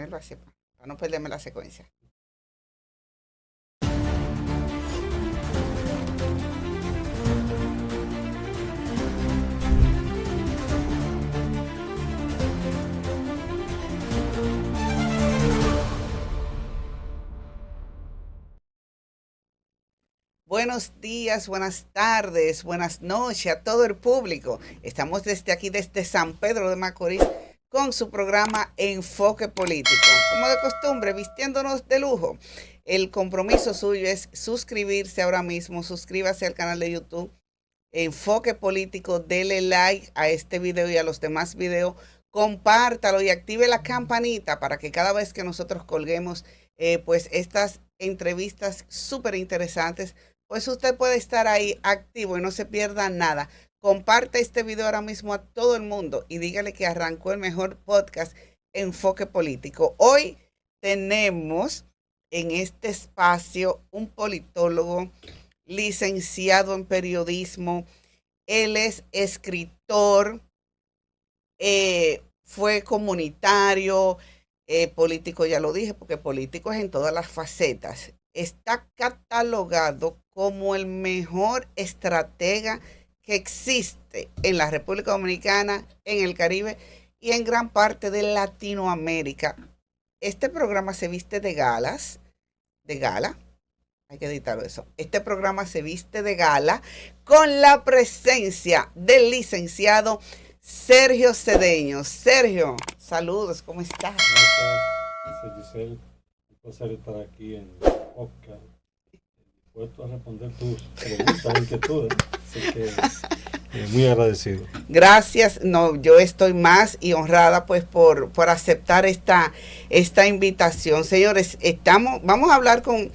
ponerlo así, para no perderme la secuencia. Buenos días, buenas tardes, buenas noches a todo el público. Estamos desde aquí, desde San Pedro de Macorís, con su programa Enfoque Político. Como de costumbre, vistiéndonos de lujo. El compromiso suyo es suscribirse ahora mismo, suscríbase al canal de YouTube Enfoque Político, dele like a este video y a los demás videos, compártalo y active la campanita para que cada vez que nosotros colguemos pues estas entrevistas súper interesantes, pues usted puede estar ahí activo y no se pierda nada. Comparte este video ahora mismo a todo el mundo y dígale que arrancó el mejor podcast Enfoque Político. Hoy tenemos en este espacio un politólogo, licenciado en periodismo. Él es escritor, fue comunitario, político, ya lo dije, porque político es en todas las facetas. Está catalogado como el mejor estratega que existe en la República Dominicana, en el Caribe y en gran parte de Latinoamérica. Este programa se viste de gala, hay que editar eso. Este programa se viste de gala con la presencia del licenciado Sergio Cedeño. Sergio, saludos, ¿cómo estás? Gracias, Giselle. Un placer estar aquí en Oscar, dispuesto a responder tus preguntas e inquietudes. Así que muy agradecido. Gracias. No, yo estoy más y honrada pues por aceptar esta invitación. Señores, vamos a hablar con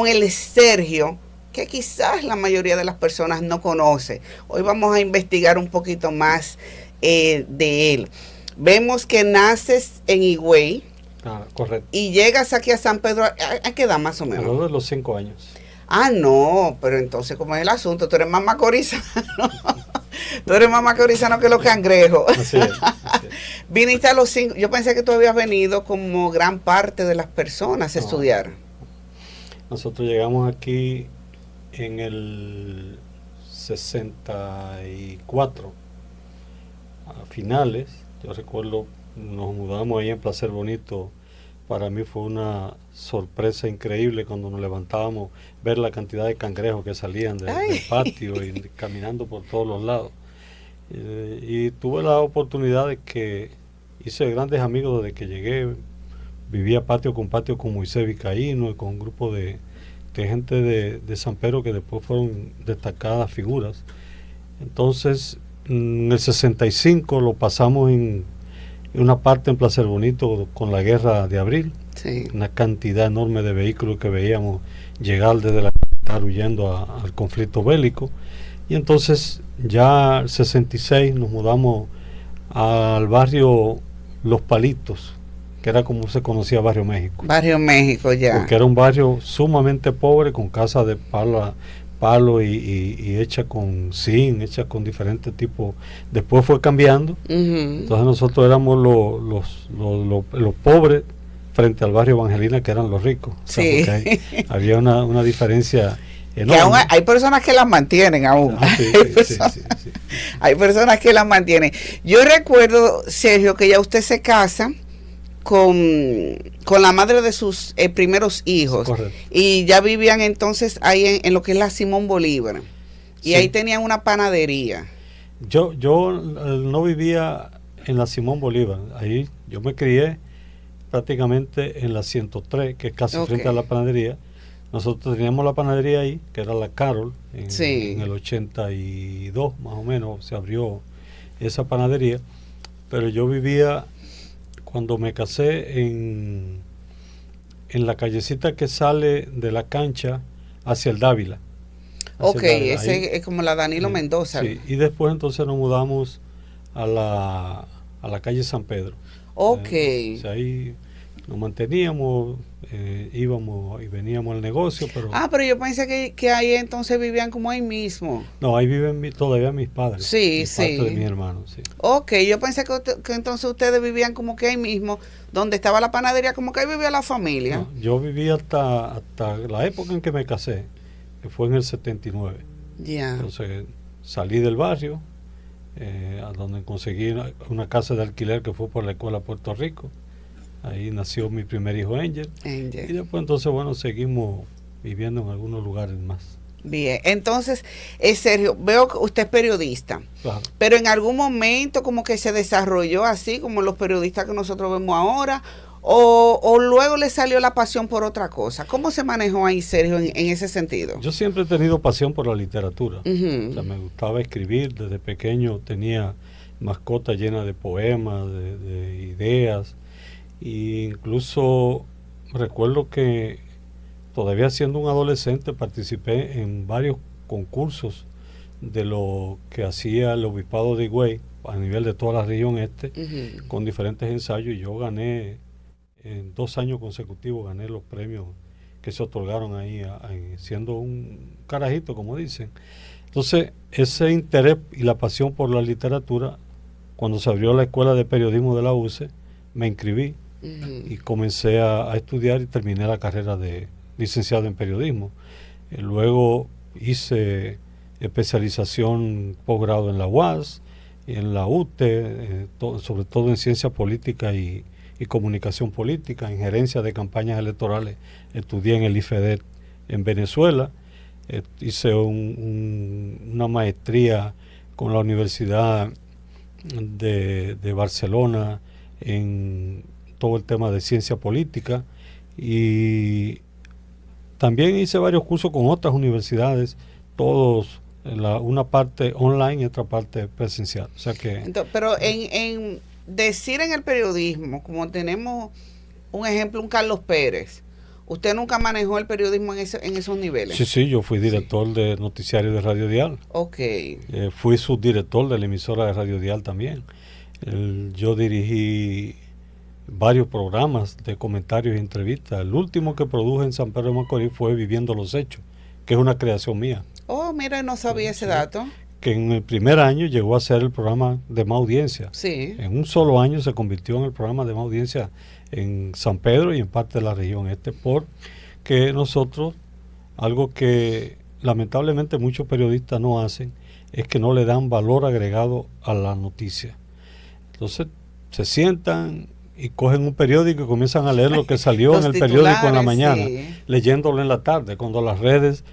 el Sergio, que quizás la mayoría de las personas no conoce. Hoy vamos a investigar un poquito más de él. Vemos que naces en Higüey. Correcto. Y llegas aquí a San Pedro, ¿a qué edad más o menos? Alrededor de los 5 años. Ah, no, pero entonces, ¿cómo es el asunto? Tú eres más macorizano. Tú eres más macorizano que los cangrejos. Así es. Viniste a los 5. Yo pensé que tú habías venido como gran parte de las personas a estudiar. Nosotros llegamos aquí en el 64, a finales. Yo recuerdo, nos mudamos ahí en Placer Bonito. Para mí fue una sorpresa increíble cuando nos levantábamos, ver la cantidad de cangrejos que salían del patio y caminando por todos los lados. Y tuve la oportunidad de que hice grandes amigos desde que llegué. Vivía patio con Moisés Vizcaíno y con un grupo de gente de San Pedro que después fueron destacadas figuras. Entonces, en el 65 lo pasamos en una parte en Placer Bonito con la guerra de abril. Sí. Una cantidad enorme de vehículos que veíamos llegar desde la capital huyendo al conflicto bélico. Y entonces ya el 66 nos mudamos al barrio Los Palitos, que era como se conocía Barrio México. Barrio México, ya. Porque era un barrio sumamente pobre, con casas de palo y hecha con zinc, hecha con diferentes tipos. Después fue cambiando. Entonces nosotros éramos los pobres frente al barrio Evangelina, que eran los ricos. Sí. O sea, había una diferencia enorme. Que aún hay personas que las mantienen aún. Sí. Hay personas que las mantienen. Yo recuerdo, Sergio, que ya usted se casa con la madre de sus primeros hijos. Correcto. Y ya vivían entonces ahí en lo que es la Simón Bolívar. Y ahí tenían una panadería. Yo no vivía en la Simón Bolívar. Ahí yo me crié prácticamente en la 103, que es casi frente a la panadería. Nosotros teníamos la panadería ahí, que era la Carol, en el 82 más o menos se abrió esa panadería. Pero yo vivía, cuando me casé, en la callecita que sale de la cancha hacia el Dávila. Ese es como la Danilo Mendoza. Sí, y después entonces nos mudamos a la calle San Pedro. Ok. Ahí nos manteníamos, íbamos y veníamos al negocio, pero... Pero yo pensé que ahí entonces vivían como ahí mismo. No, ahí viven todavía mis padres. Sí, Parte de sí. mis hermanos, sí. Ok, yo pensé que entonces ustedes vivían como que ahí mismo, donde estaba la panadería, como que ahí vivía la familia. No, yo viví hasta la época en que me casé, que fue en el 79. Ya. Entonces salí del barrio, a donde conseguí una casa de alquiler que fue por la escuela Puerto Rico. Ahí nació mi primer hijo Angel. Y Angel. después entonces, bueno, seguimos viviendo en algunos lugares más. Bien, entonces, Sergio, veo que usted es periodista, Claro. pero en algún momento como que se desarrolló así como los periodistas que nosotros vemos ahora, o luego le salió la pasión por otra cosa. ¿Cómo se manejó ahí, Sergio, en ese sentido? Yo siempre he tenido pasión por la literatura. Ujú. O sea, me gustaba escribir. Desde pequeño tenía mascotas llenas de poemas, de ideas. E incluso recuerdo que todavía siendo un adolescente participé en varios concursos de lo que hacía el obispado de Higüey a nivel de toda la región este, Ujú. con diferentes ensayos, y yo gané en 2 años consecutivos, gané los premios que se otorgaron ahí, siendo un carajito, como dicen. Entonces, ese interés y la pasión por la literatura, cuando se abrió la escuela de periodismo de la UCE, me inscribí y comencé a estudiar y terminé la carrera de licenciado en periodismo. Luego hice especialización posgrado en la UAS, en la UTE, sobre todo en ciencia política y comunicación política, en gerencia de campañas electorales. Estudié en el IFEDET en Venezuela. Hice una maestría con la Universidad de Barcelona en todo el tema de ciencia política, y también hice varios cursos con otras universidades, todos una parte online y otra parte presencial. O sea que... Entonces, pero en decir en el periodismo, como tenemos un ejemplo, un Carlos Pérez, ¿usted nunca manejó el periodismo en esos niveles? Sí, yo fui director de noticiario de Radio Dial. Ok. Fui subdirector de la emisora de Radio Dial también. Yo dirigí varios programas de comentarios y entrevistas. El último que produje en San Pedro de Macorís fue Viviendo los Hechos, que es una creación mía. Oh, mira, no sabía ese dato. Que en el primer año llegó a ser el programa de más audiencia. Sí. En un solo año se convirtió en el programa de más audiencia en San Pedro y en parte de la región este, porque nosotros, algo que lamentablemente muchos periodistas no hacen, es que no le dan valor agregado a la noticia. Entonces se sientan y cogen un periódico y comienzan a leer lo que salió en el periódico en la mañana, sí, leyéndolo en la tarde, cuando las redes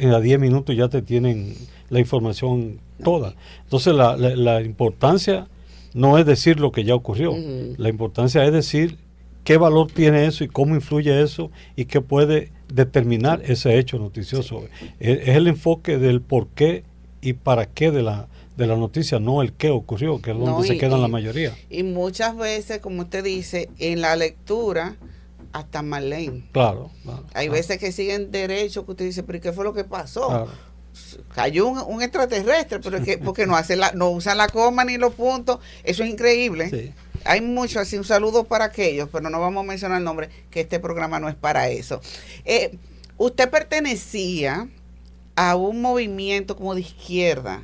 a 10 minutos ya te tienen la información toda. Entonces la importancia no es decir lo que ya ocurrió, la importancia es decir qué valor tiene eso y cómo influye eso y qué puede determinar ese hecho noticioso. Es el enfoque del por qué y para qué de la noticia, no el qué ocurrió, que es donde se quedan la mayoría. Y muchas veces, como usted dice, en la lectura hasta mal leen. Claro. Hay veces que siguen derecho que usted dice, pero ¿qué fue lo que pasó? Claro. Cayó un extraterrestre, pero es que porque no usan la coma ni los puntos. Eso es increíble. Sí. Hay mucho así, un saludo para aquellos, pero no vamos a mencionar el nombre, que este programa no es para eso. Usted pertenecía a un movimiento como de izquierda,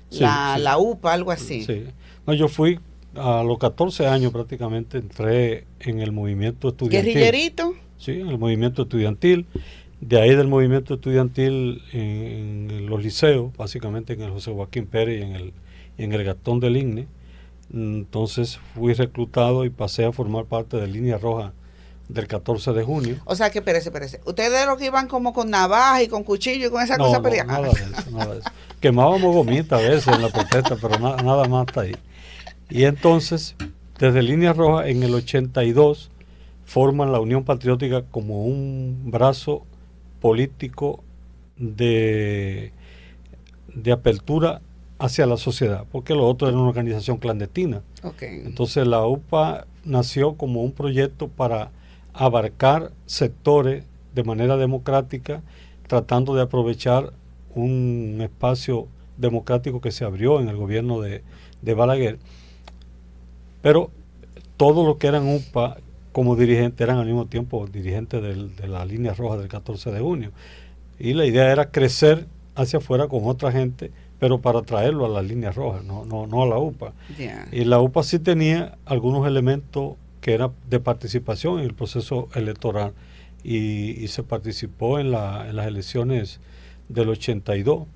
Sí. la UPA, algo así. Sí. No, yo fui a los 14 años prácticamente, entré en el movimiento estudiantil. ¿Guerrillerito? Sí, en el movimiento estudiantil. De ahí del movimiento estudiantil en los liceos, básicamente en el José Joaquín Pérez y en el Gastón del Igne. Entonces fui reclutado y pasé a formar parte de Línea Roja del 14 de junio. O sea que, espérese. Ustedes de los que iban como con navaja y con cuchillo y con esa cosa peleando. Nada de eso. Quemábamos gomita a veces en la protesta, pero nada más hasta ahí. Y entonces, desde Línea Roja, en el 82, forman la Unión Patriótica como un brazo político de apertura hacia la sociedad, porque lo otro era una organización clandestina. Okay. Entonces la UPA nació como un proyecto para abarcar sectores de manera democrática, tratando de aprovechar un espacio democrático que se abrió en el gobierno de Balaguer. Pero todo lo que eran UPA como dirigente, eran al mismo tiempo dirigentes de la línea roja del 14 de junio. Y la idea era crecer hacia afuera con otra gente, pero para traerlo a la línea roja, no a la UPA. Yeah. Y la UPA sí tenía algunos elementos que eran de participación en el proceso electoral, y se participó en las elecciones del 82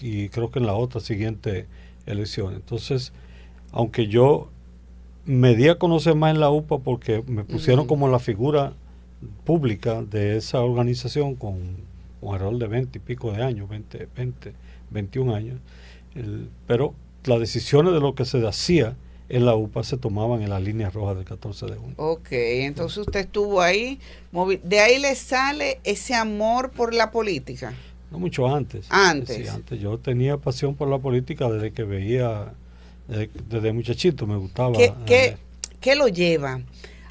y creo que en la otra siguiente elección. Entonces, aunque yo me di a conocer más en la UPA porque me pusieron como la figura pública de esa organización con alrededor de 20 y pico de años, 21 años, pero las decisiones de lo que se hacía en la UPA se tomaban en la línea roja del 14 de junio. Ok, entonces usted estuvo ahí, de ahí le sale ese amor por la política. No, mucho antes. Antes. Sí, antes. Yo tenía pasión por la política desde que veía, desde muchachito me gustaba. ¿Qué lo lleva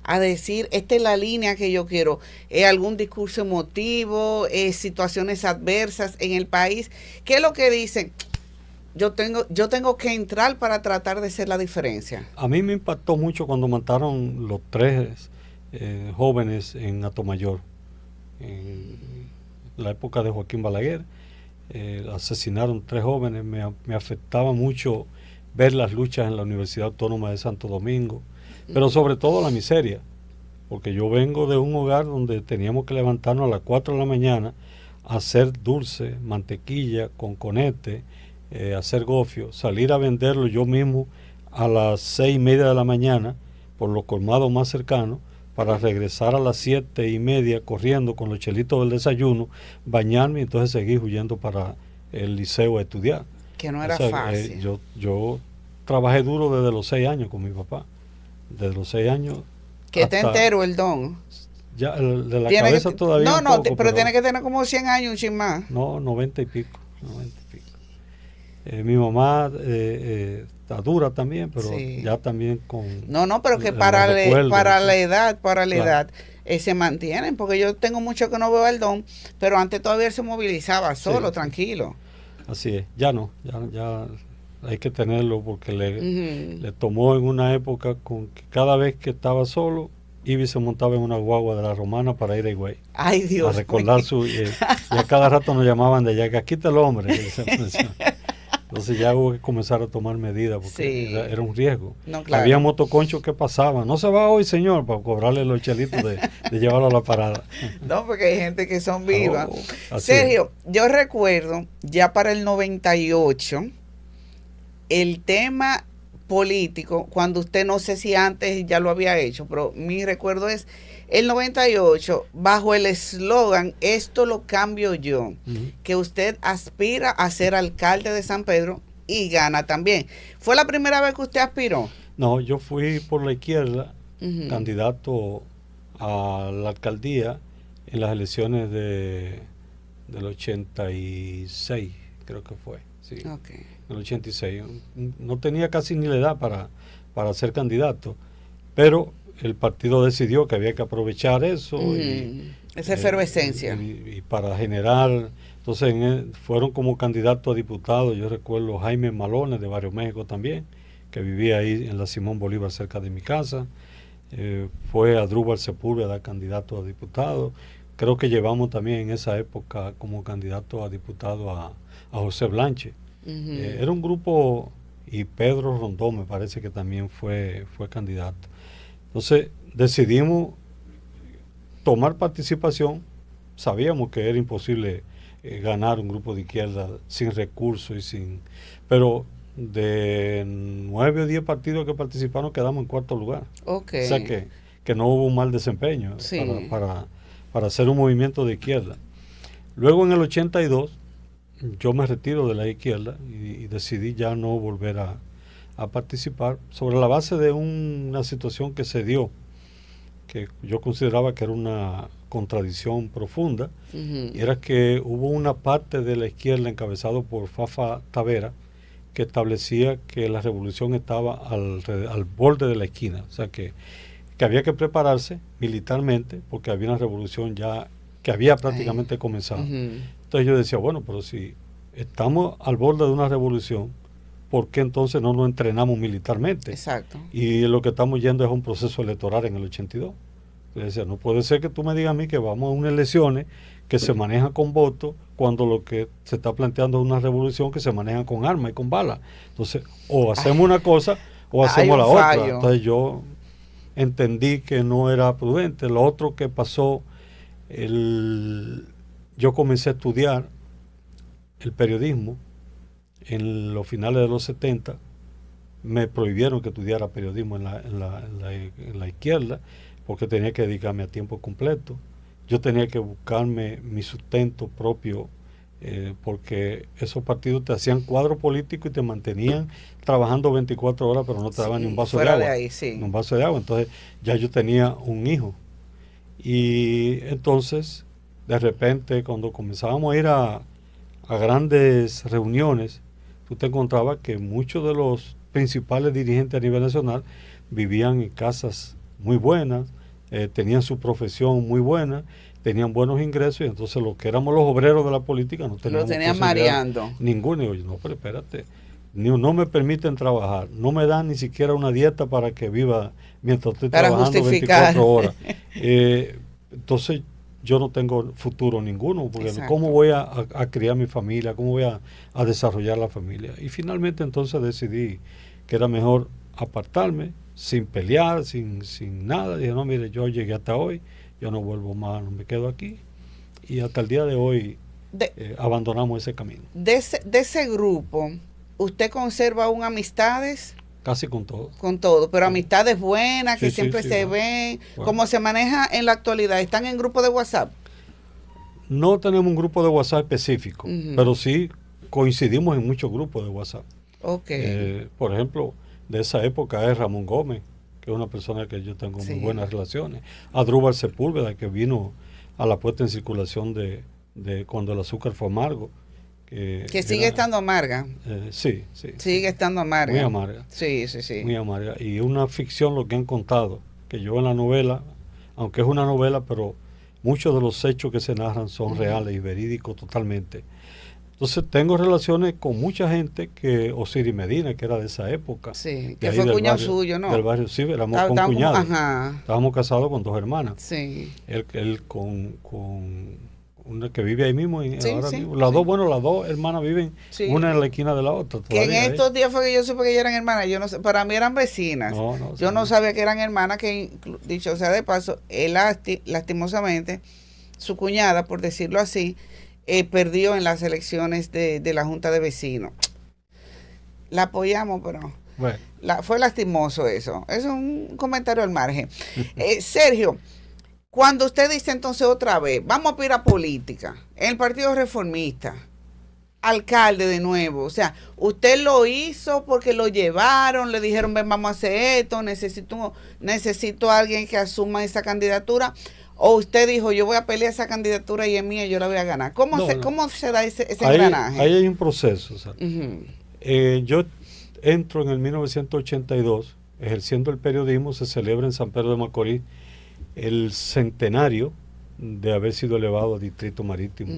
a decir, esta es la línea que yo quiero? ¿Algún discurso emotivo? ¿Situaciones adversas en el país? ¿Qué es lo que dicen? Yo tengo que entrar para tratar de hacer la diferencia. A mí me impactó mucho cuando mataron los 3 jóvenes en Atomayor, en la época de Joaquín Balaguer. Asesinaron 3 jóvenes. Me afectaba mucho ver las luchas en la Universidad Autónoma de Santo Domingo, pero sobre todo la miseria, porque yo vengo de un hogar donde teníamos que levantarnos a las 4 de la mañana a hacer dulce, mantequilla, conconete, hacer gofio, salir a venderlo yo mismo a las 6:30 de la mañana por los colmados más cercanos, para regresar a las 7:30 corriendo con los chelitos del desayuno, bañarme y entonces seguir huyendo para el liceo a estudiar. Que no era fácil. Yo trabajé duro desde los 6 años con mi papá. Desde los 6 años. Que está entero el don. Ya, de la cabeza todavía. No, poco, pero tiene que tener como 100 años, un chin más. No, 90 y pico. Mi mamá está dura también, pero sí, ya también con... No, pero que para la edad se mantienen, porque yo tengo mucho que no veo al don, pero antes todavía se movilizaba solo, sí, tranquilo. Así es, ya hay que tenerlo, porque le tomó en una época con que cada vez que estaba solo, Ivy se montaba en una guagua de la Romana para ir a Higüey. Ay, Dios. A recordar y a cada rato nos llamaban de allá, que aquí está el hombre. Entonces ya hubo que comenzar a tomar medidas, porque sí, era un riesgo. No, claro. Había motoconchos que pasaban. No se va hoy, señor, para cobrarle los chelitos de llevarlo a la parada. No, porque hay gente que son vivas. Sergio, yo recuerdo ya para el 98, el tema político, cuando usted, no sé si antes ya lo había hecho, pero mi recuerdo es el 98, bajo el eslogan "esto lo cambio yo", que usted aspira a ser alcalde de San Pedro y gana también. ¿Fue la primera vez que usted aspiró? No, yo fui por la izquierda, candidato a la alcaldía en las elecciones del 86, creo que fue. Sí, okay. En el 86. No tenía casi ni la edad para ser candidato, pero el partido decidió que había que aprovechar eso. Esa efervescencia. Y para generar, entonces fueron como candidatos a diputados. Yo recuerdo Jaime Malones de Barrio México también, que vivía ahí en la Simón Bolívar cerca de mi casa. Fue Adrúbal Sepúlveda candidato a diputado. Creo que llevamos también en esa época como candidato a diputado a José Blanche. Era un grupo, y Pedro Rondón me parece que también fue candidato. Entonces decidimos tomar participación. Sabíamos que era imposible ganar un grupo de izquierda sin recursos pero de 9 o 10 partidos que participaron quedamos en 4º lugar. Okay. O sea que no hubo un mal desempeño, sí, para hacer un movimiento de izquierda. Luego en el 82 yo me retiro de la izquierda y decidí ya no volver a participar, sobre la base de una situación que se dio, que yo consideraba que era una contradicción profunda, y era que hubo una parte de la izquierda encabezado por Fafa Tavera que establecía que la revolución estaba al borde de la esquina, o sea que había que prepararse militarmente porque había una revolución ya que había prácticamente comenzado. Entonces yo decía, bueno, pero si estamos al borde de una revolución, ¿por qué entonces no nos entrenamos militarmente? Exacto. Y lo que estamos yendo es un proceso electoral en el 82. Le decía, no puede ser que tú me digas a mí que vamos a unas elecciones que se manejan con votos cuando lo que se está planteando es una revolución que se maneja con armas y con balas. Entonces, o hacemos una cosa o hacemos la otra. Entonces yo entendí que no era prudente. Lo otro que pasó, yo comencé a estudiar el periodismo en los finales de los 70. Me prohibieron que estudiara periodismo en la izquierda, porque tenía que dedicarme a tiempo completo. Yo tenía que buscarme mi sustento propio, porque esos partidos te hacían cuadro político y te mantenían trabajando 24 horas, pero no te daban ni un vaso de agua. Ni un vaso de agua. Entonces ya yo tenía un hijo. Y entonces, de repente, cuando comenzábamos a ir a grandes reuniones, tú te encontrabas que muchos de los principales dirigentes a nivel nacional vivían en casas muy buenas, tenían su profesión muy buena, tenían buenos ingresos, y entonces los que éramos los obreros de la política no teníamos lo tenían mareando. Ninguno. Y yo, no, pero espérate, no me permiten trabajar, no me dan ni siquiera una dieta para que viva mientras estoy para trabajando justificar. 24 horas. Entonces yo no tengo futuro ninguno, porque Exacto. ¿Cómo voy a criar mi familia? ¿Cómo voy a desarrollar la familia? Y finalmente entonces decidí que era mejor apartarme, sin pelear, sin nada. Dije, no, mire, yo llegué hasta hoy, yo no vuelvo más, no me quedo aquí. Y hasta el día de hoy abandonamos ese camino. De ese grupo, ¿usted conserva aún amistades? Casi con todo. Con todo, pero amistades buenas, que sí, siempre sí, se ven. Bueno. ¿Cómo se maneja en la actualidad? ¿Están en grupo de WhatsApp? No tenemos un grupo de WhatsApp específico, pero sí coincidimos en muchos grupos de WhatsApp. Okay. Por ejemplo, de esa época es Ramón Gómez, que es una persona que yo tengo muy buenas relaciones. Adrúbal Sepúlveda, que vino a la puesta en circulación de cuando el azúcar fue amargo. Que sigue estando amarga. Sí. Sigue estando amarga. Muy amarga. Sí. Muy amarga. Y una ficción lo que han contado, que yo en la novela, aunque es una novela, pero muchos de los hechos que se narran son reales y verídicos totalmente. Entonces tengo relaciones con mucha gente, que Osiris Medina, que era de esa época. Sí, que fue cuñado suyo, ¿no? Del barrio, sí, éramos concuñados. Ajá. Estábamos casados con 2 hermanas. Sí. Él con una que vive ahí mismo. Mismo. Las dos hermanas viven una en la esquina de la otra. Que en estos días fue que yo supe que ellas eran hermanas. Yo no sé, para mí eran vecinas. Yo no sabía que eran hermanas, que dicho sea de paso, él lastimosamente, su cuñada, por decirlo así, perdió en las elecciones de la Junta de Vecinos. La apoyamos, pero bueno. Fue lastimoso eso. Eso es un comentario al margen. Sergio, cuando usted dice entonces otra vez, vamos a ir a política, en el Partido Reformista, alcalde de nuevo, o sea, usted lo hizo porque lo llevaron, le dijeron, ven, vamos a hacer esto, necesito a alguien que asuma esa candidatura, o usted dijo, yo voy a pelear esa candidatura y es mía, yo la voy a ganar. ¿Cómo se da ese engranaje? Ahí hay un proceso. O sea, yo entro en el 1982, ejerciendo el periodismo. Se celebra en San Pedro de Macorís el centenario de haber sido elevado a Distrito Marítimo.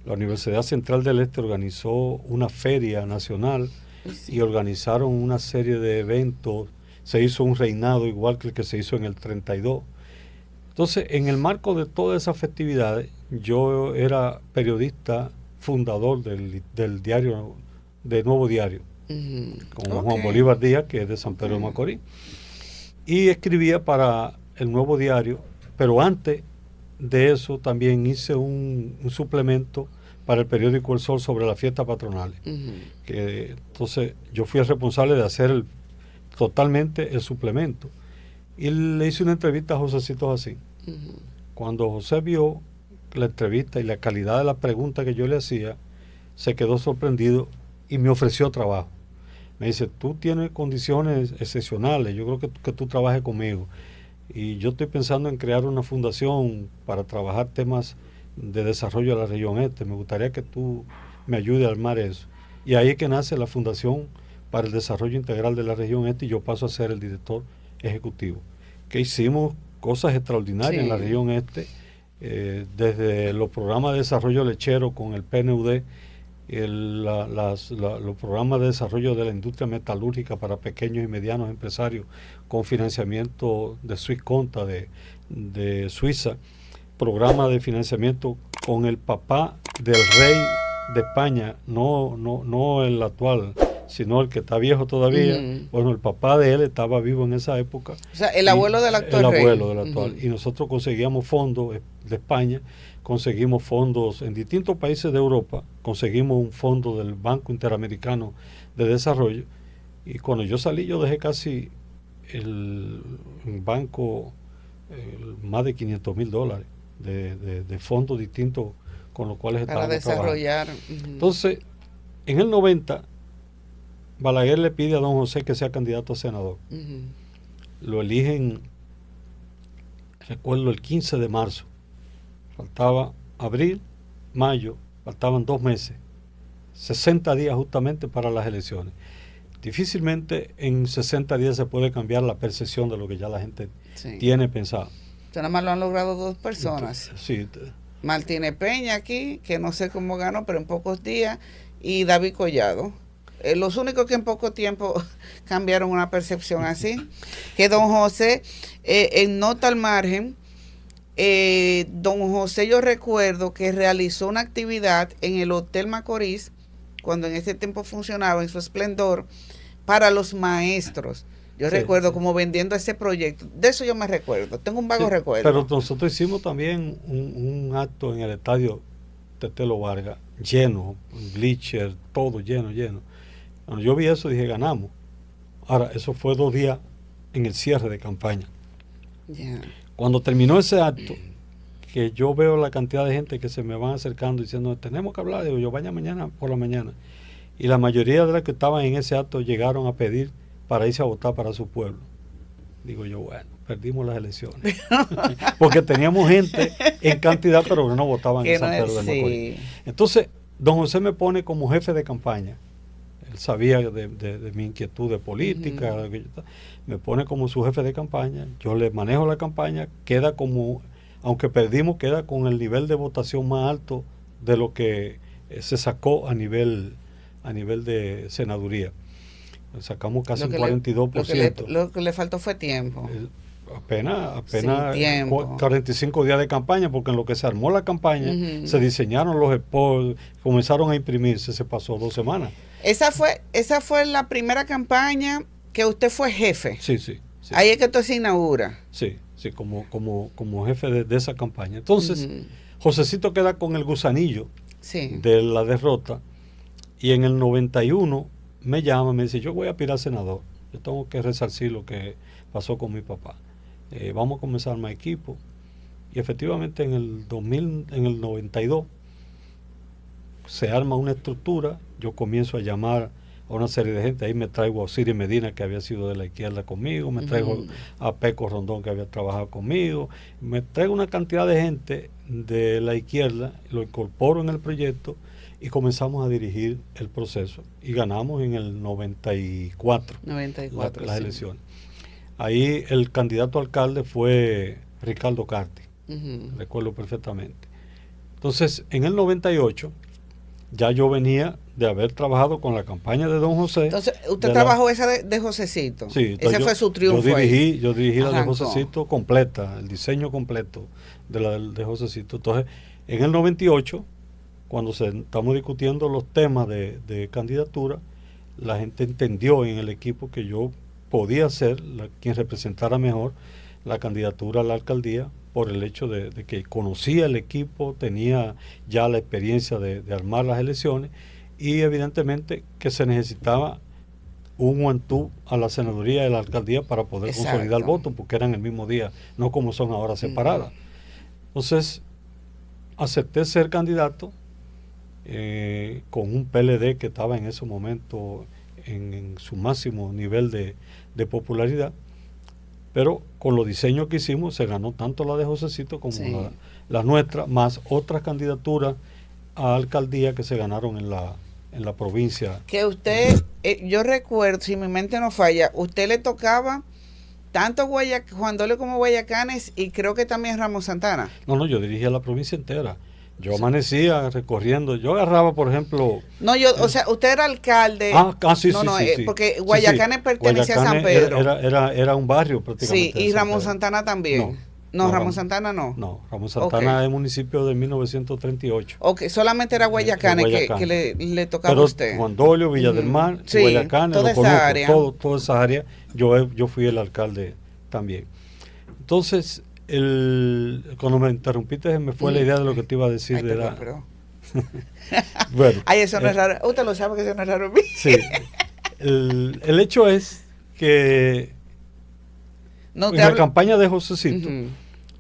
La Universidad Central del Este organizó una feria nacional y organizaron una serie de eventos. Se hizo un reinado igual que el que se hizo en el 32. Entonces, en el marco de todas esas festividades, yo era periodista fundador del diario, de Nuevo Diario, con Juan Bolívar Díaz, que es de San Pedro de Macorís, y escribía para el Nuevo Diario, pero antes de eso también hice un suplemento para el periódico El Sol sobre las fiestas patronales. Entonces, yo fui el responsable de hacer totalmente el suplemento. Y le hice una entrevista a Josecito Jacín. Cuando José vio la entrevista y la calidad de la pregunta que yo le hacía, se quedó sorprendido y me ofreció trabajo. Me dice, tú tienes condiciones excepcionales, yo creo que tú trabajes conmigo. Y yo estoy pensando en crear una fundación para trabajar temas de desarrollo de la región este. Me gustaría que tú me ayudes a armar eso. Y ahí es que nace la Fundación para el Desarrollo Integral de la Región Este, y yo paso a ser el director ejecutivo. Que hicimos cosas extraordinarias en la región este, desde los programas de desarrollo lechero con el PNUD, los programas de desarrollo de la industria metalúrgica para pequeños y medianos empresarios con financiamiento de Swissconta de Suiza, programa de financiamiento con el papá del rey de España, no el actual, sino el que está viejo todavía. Bueno, el papá de él estaba vivo en esa época. O sea, el abuelo del actual rey. El abuelo del actual. Y nosotros conseguíamos fondos de España, conseguimos fondos en distintos países de Europa, conseguimos un fondo del Banco Interamericano de Desarrollo, y cuando yo salí yo dejé casi el banco más de $500,000 de fondos distintos con los cuales para desarrollar. Entonces, en el 90, Balaguer le pide a don José que sea candidato a senador. Lo eligen, recuerdo, el 15 de marzo. Faltaba abril, mayo, faltaban 2 meses. 60 días justamente para las elecciones. Difícilmente en 60 días se puede cambiar la percepción de lo que ya la gente tiene pensado. Nada más lo han logrado 2 personas. Sí. Martínez Peña aquí, que no sé cómo ganó, pero en pocos días, y David Collado. Los únicos que en poco tiempo cambiaron una percepción así. Que don José, en nota al margen, don José, yo recuerdo que realizó una actividad en el Hotel Macorís, cuando en ese tiempo funcionaba en su esplendor, para los maestros. Yo recuerdo como vendiendo ese proyecto. De eso yo me recuerdo. Tengo un vago recuerdo. Pero nosotros hicimos también un acto en el estadio Tetelo Vargas, lleno, bleacher, todo lleno. Cuando yo vi eso dije, ganamos. Ahora, eso fue 2 días en el cierre de campaña. Cuando terminó ese acto, que yo veo la cantidad de gente que se me van acercando diciendo, tenemos que hablar, digo yo, vaya mañana por la mañana. Y la mayoría de las que estaban en ese acto llegaron a pedir para irse a votar para su pueblo. Digo yo, bueno, perdimos las elecciones. Porque teníamos gente en cantidad, pero que no votaban en San Pedro de Macorís. Entonces, don José me pone como jefe de campaña. Él sabía de mi inquietud de política. Me pone como su jefe de campaña. Yo le manejo la campaña. Queda como, aunque perdimos, queda con el nivel de votación más alto de lo que se sacó a nivel de senaduría. Sacamos casi un 42%. Lo que le faltó fue tiempo. Apenas tiempo. 45 días de campaña, porque en lo que se armó la campaña, se diseñaron los spots, comenzaron a imprimirse, se pasó 2 semanas. Esa fue la primera campaña que usted fue jefe. Sí. Ahí es que esto se inaugura. Sí, como jefe de esa campaña. Entonces, Josecito queda con el gusanillo de la derrota, y en el 91 me llama, me dice, yo voy a aspirar a senador, yo tengo que resarcir lo que pasó con mi papá, vamos a comenzar más equipo. Y efectivamente en el 92 se arma una estructura, yo comienzo a llamar a una serie de gente, ahí me traigo a Osiris Medina, que había sido de la izquierda conmigo, me traigo a Peco Rondón, que había trabajado conmigo, me traigo una cantidad de gente de la izquierda, lo incorporo en el proyecto, y comenzamos a dirigir el proceso y ganamos en el 94 las elecciones. Ahí el candidato a alcalde fue Ricardo Carti, recuerdo perfectamente. Entonces, en el 98 ya yo venía de haber trabajado con la campaña de don José. Entonces, ¿usted trabajó esa de Josecito? Sí. Ese fue su triunfo. Yo dirigí la de Josecito completa, el diseño completo de la de Josecito. Entonces, en el 98, cuando estamos discutiendo los temas de candidatura, la gente entendió en el equipo que yo podía ser quien representara mejor la candidatura a la alcaldía, por el hecho de que conocía el equipo, tenía ya la experiencia de armar las elecciones, y evidentemente que se necesitaba un guantú a la senaduría y a la alcaldía para poder consolidar el voto, porque eran el mismo día, no como son ahora separadas. Entonces, acepté ser candidato con un PLD que estaba en ese momento en su máximo nivel de popularidad, pero con los diseños que hicimos se ganó tanto la de Josecito como la nuestra, más otras candidaturas a alcaldía que se ganaron en la provincia. Que usted, yo recuerdo, si mi mente no falla, usted le tocaba tanto Juan Dolio como Guayacanes, y creo que también Ramos Santana. No, yo dirigía la provincia entera. Yo amanecía recorriendo, yo agarraba, por ejemplo... No, o sea, usted era alcalde. Sí, no, sí, no, sí, sí. porque Guayacanes pertenece a San Pedro. Era un barrio Sí, prácticamente y de San Ramón Pedro. Santana también. No, Ramón Santana no. No, Ramón Santana Ok. es municipio de 1938. Ok, solamente era Guayacanes que Guayacanes. le tocaba a Pero usted. Juan Dolio, Villa del Mar, Sí, Guayacanes, toda lo esa conozco, área. toda esa área. Yo fui el alcalde también. Entonces, cuando me interrumpiste, se me fue la idea de lo que te iba a decir. Ay, perdón, perdón. Bueno. Ay, eso no es raro. Usted lo sabe que eso no es raro en mí. Sí. El hecho es que No en te la hablo. campaña de Josecito,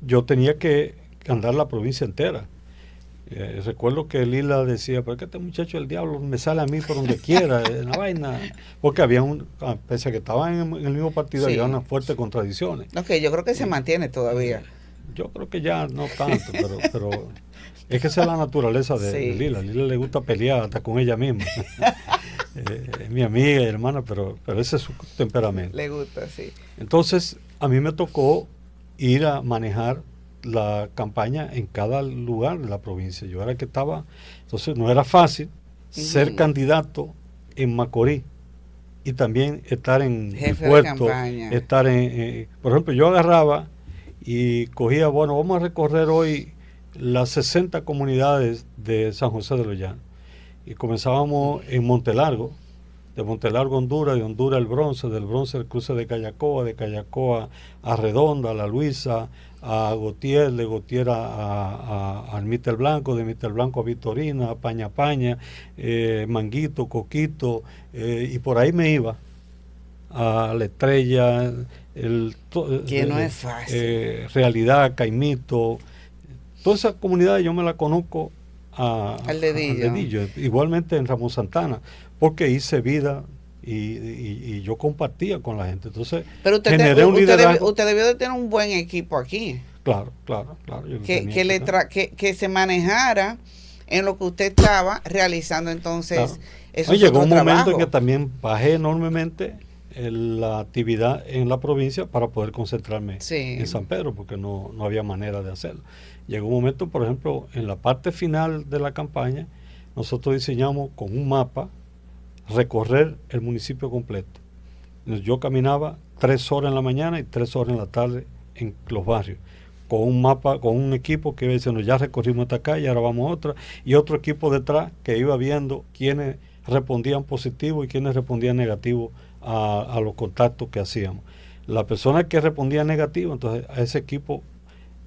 yo tenía que andar la provincia entera. Recuerdo que Lila decía, pero que este muchacho del diablo me sale a mí por donde quiera, la vaina, porque había pese a que estaban en el mismo partido, Sí. había unas fuertes contradicciones. Ok, yo creo que se mantiene todavía. Yo creo que ya no tanto, pero es que esa es la naturaleza de Lila. A Lila le gusta pelear hasta con ella misma. Es mi amiga y hermana, pero ese es su temperamento. Le gusta, sí. Entonces, a mí me tocó ir a manejar la campaña en cada lugar de la provincia. Yo era el que estaba, entonces no era fácil ser candidato en Macorís y también estar en Puerto, estar por ejemplo, yo agarraba y cogía, bueno, vamos a recorrer hoy las 60 comunidades de San José de los Llanos. Y comenzábamos en Montelargo, de Montelargo, Honduras, de Honduras el Bronce, del Bronce el cruce de Callacoa a Redonda, a La Luisa, a Gautier, de Gautier a Mitel Blanco, de Mitel Blanco a Vitorina, a Paña Paña, Manguito, Coquito, y por ahí me iba a La Estrella, que no es fácil. Realidad, Caimito, todas esas comunidades yo me las conozco al dedillo. Igualmente en Ramón Santana, porque hice vida y yo compartía con la gente. Entonces, pero generé un liderazgo. Usted debió de tener un buen equipo aquí. Claro. Que se manejara en lo que usted estaba realizando entonces. Claro. Llegó un momento en que también bajé enormemente la actividad en la provincia para poder concentrarme en San Pedro, porque no había manera de hacerlo. Llegó un momento, por ejemplo, en la parte final de la campaña, nosotros diseñamos con un mapa recorrer el municipio completo. Yo caminaba 3 horas en la mañana y 3 horas en la tarde en los barrios, con un mapa, con un equipo que iba diciendo, ya recorrimos esta calle, ahora vamos a otra, y otro equipo detrás que iba viendo quiénes respondían positivo y quiénes respondían negativo a los contactos que hacíamos. La persona que respondía negativo, entonces a ese equipo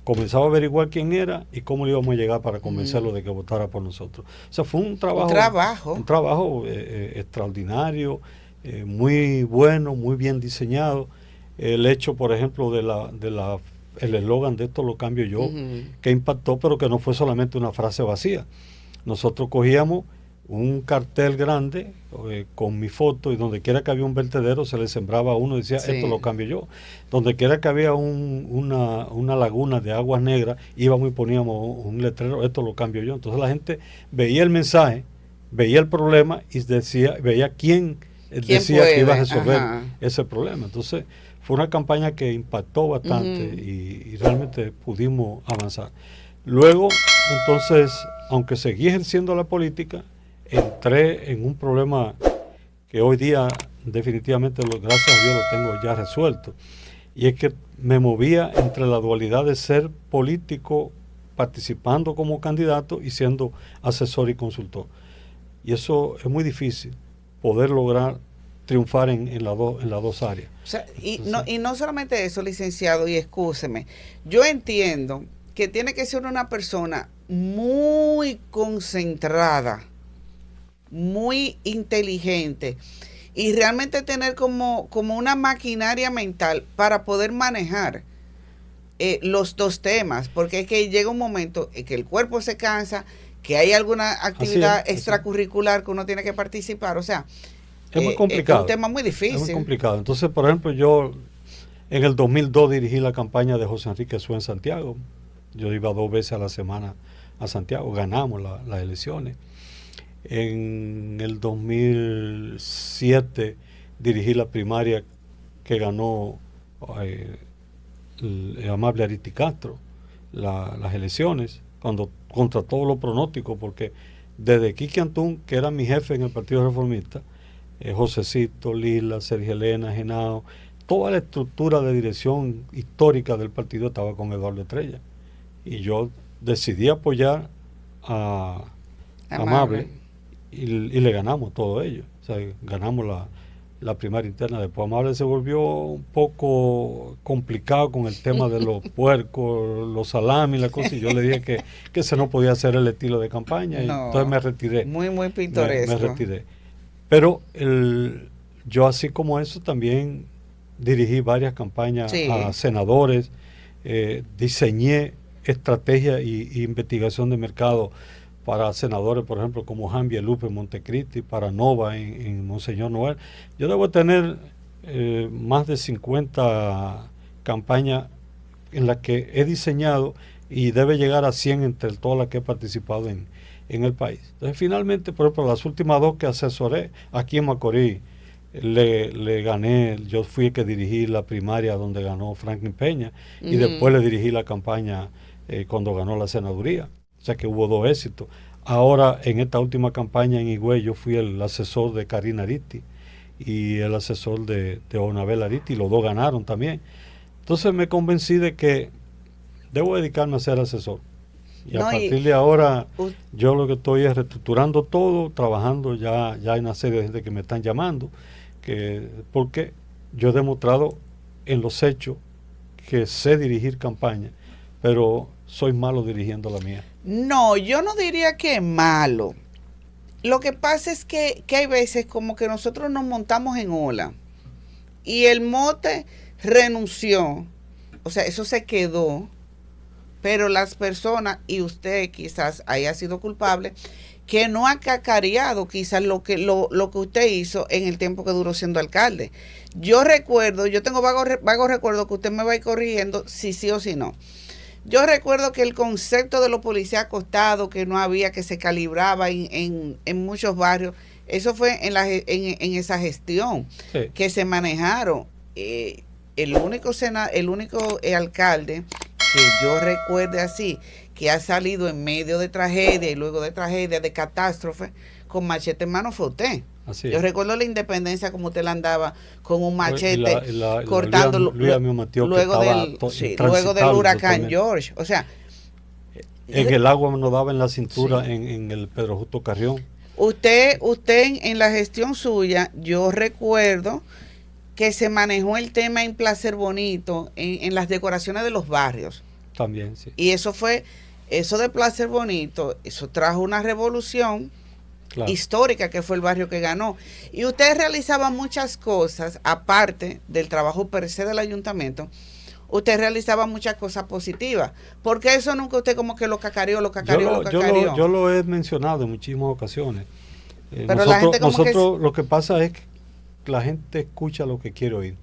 comenzaba a averiguar quién era y cómo le íbamos a llegar para convencerlo de que votara por nosotros. O sea, fue un trabajo extraordinario, muy bueno, muy bien diseñado. El hecho, por ejemplo, el eslogan de esto lo cambio yo, que impactó, pero que no fue solamente una frase vacía. Nosotros cogíamos un cartel grande con mi foto y donde quiera que había un vertedero se le sembraba a uno y decía, esto lo cambio yo. Donde quiera que había una laguna de aguas negras, íbamos y poníamos un letrero, esto lo cambio yo. Entonces la gente veía el mensaje, veía el problema y veía quién decía que iba a resolver ese problema. Entonces fue una campaña que impactó bastante y realmente pudimos avanzar. Luego, entonces, aunque seguí ejerciendo la política, entré en un problema que hoy día definitivamente, gracias a Dios, lo tengo ya resuelto. Y es que me movía entre la dualidad de ser político, participando como candidato y siendo asesor y consultor. Y eso es muy difícil, poder lograr triunfar en las dos áreas. O sea, y no solamente eso, licenciado, y excúseme, yo entiendo que tiene que ser una persona muy concentrada, muy inteligente y realmente tener como una maquinaria mental para poder manejar los dos temas, porque es que llega un momento en que el cuerpo se cansa, que hay alguna actividad extracurricular que uno tiene que participar, o sea, es muy complicado. Es un tema muy difícil. Es muy complicado. Entonces, por ejemplo, yo en el 2002 dirigí la campaña de José Enrique Suárez en Santiago. Yo iba 2 veces a la semana a Santiago, ganamos las elecciones. En el 2007 dirigí la primaria que ganó el amable Ariti Castro, las elecciones. contra todos los pronósticos, porque desde Quique Antún, que era mi jefe en el Partido Reformista, Josecito, Lila, Sergio Elena, Genao, toda la estructura de dirección histórica del partido estaba con Eduardo Estrella. Y yo decidí apoyar a Amable y le ganamos todo ello. O sea, ganamos la primaria interna. Después Amable se volvió un poco complicado con el tema de los puercos, los salamis, la cosa, y yo le dije que ese no podía ser el estilo de campaña, y entonces me retiré. Muy pintoresco. Me retiré. Pero yo, así como eso, también dirigí varias campañas a senadores, diseñé estrategia y investigación de mercado para senadores, por ejemplo, como Javier Lupe Montecristi, para Nova en Monseñor Noel. Yo debo tener más de 50 campañas en las que he diseñado, y debe llegar a 100 entre todas las que he participado en el país. Entonces, finalmente, por ejemplo, las últimas dos que asesoré aquí en Macorís, le gané. Yo fui el que dirigí la primaria donde ganó Franklin Peña, y después le dirigí la campaña cuando ganó la senaduría. O sea que hubo dos éxitos. Ahora, en esta última campaña en Higüey, yo fui el asesor de Karina Aristi y el asesor de Onabel Aristi, y los dos ganaron también. Entonces me convencí de que debo dedicarme a ser asesor. Y a partir de ahora, yo lo que estoy es reestructurando todo, trabajando. Ya hay una serie de gente que me están llamando, porque yo he demostrado en los hechos que sé dirigir campaña, pero soy malo dirigiendo la mía. No, yo no diría que es malo. Lo que pasa es que hay veces como que nosotros nos montamos en ola y el mote renunció, o sea, eso se quedó, pero las personas, y usted quizás haya sido culpable, que no ha cacareado quizás lo que usted hizo en el tiempo que duró siendo alcalde. Yo recuerdo, yo tengo vago recuerdo, que usted me va a ir corrigiendo si sí o si no. Yo recuerdo que el concepto de los policías acostados, que no había, que se calibraba en muchos barrios, eso fue en esa gestión que se manejaron. El único alcalde que yo recuerde así, que ha salido en medio de tragedia y luego de tragedia, de catástrofe, con machete en mano fue usted. Yo recuerdo la Independencia como usted la andaba con un machete cortando luego del huracán George. O sea, en el agua me no daba en la cintura en el Pedro Justo Carrión. Usted en la gestión suya, yo recuerdo que se manejó el tema en Placer Bonito, en las decoraciones de los barrios. También, sí. Y eso de Placer Bonito, eso trajo una revolución histórica, que fue el barrio que ganó. Y usted realizaba muchas cosas, aparte del trabajo per se del ayuntamiento, usted realizaba muchas cosas positivas. Porque eso nunca usted como que lo cacareó. Yo lo he mencionado en muchísimas ocasiones. Pero nosotros lo que pasa es que la gente escucha lo que quiere oír.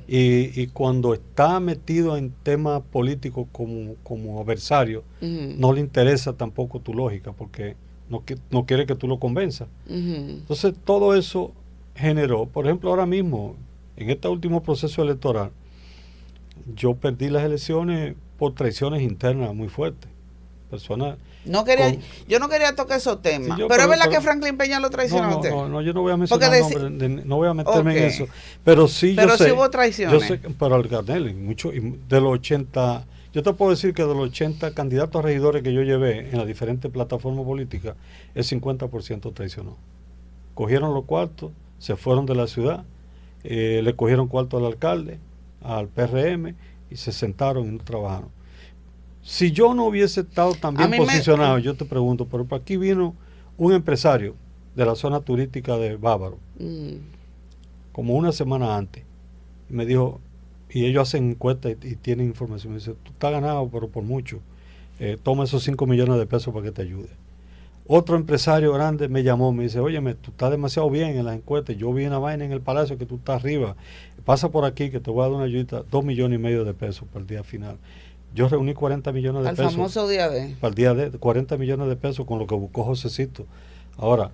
Y cuando está metido en temas políticos como adversario, no le interesa tampoco tu lógica, porque no quiere que tú lo convenzas. Entonces todo eso generó, por ejemplo, ahora mismo, en este último proceso electoral, yo perdí las elecciones por traiciones internas muy fuertes. Personas yo no quería tocar esos temas, pero es verdad que Franklin Peña lo traicionó a usted. No, yo no voy a mencionar nombres, no voy a meterme en eso, pero sí hubo traiciones. Yo sé, pero al Garnel, mucho, de los 80, yo te puedo decir que de los 80 candidatos a regidores que yo llevé en las diferentes plataformas políticas, el 50% traicionó. Cogieron los cuartos, se fueron de la ciudad, le cogieron cuartos al alcalde, al PRM, y se sentaron y no trabajaron. Si yo no hubiese estado tan bien posicionado, yo te pregunto, pero por aquí vino un empresario de la zona turística de Bávaro, como una semana antes, y me dijo, y ellos hacen encuestas y tienen información, me dice, tú estás ganado, pero por mucho, toma esos 5 millones de pesos para que te ayude. Otro empresario grande me llamó, me dice, óyeme, tú estás demasiado bien en las encuestas, yo vi una vaina en el Palacio que tú estás arriba, pasa por aquí que te voy a dar una ayudita, 2,5 millones de pesos para el día final. Yo reuní 40 millones de pesos. Al famoso día D. Para el día D, 40 millones de pesos con lo que buscó Josecito. Ahora,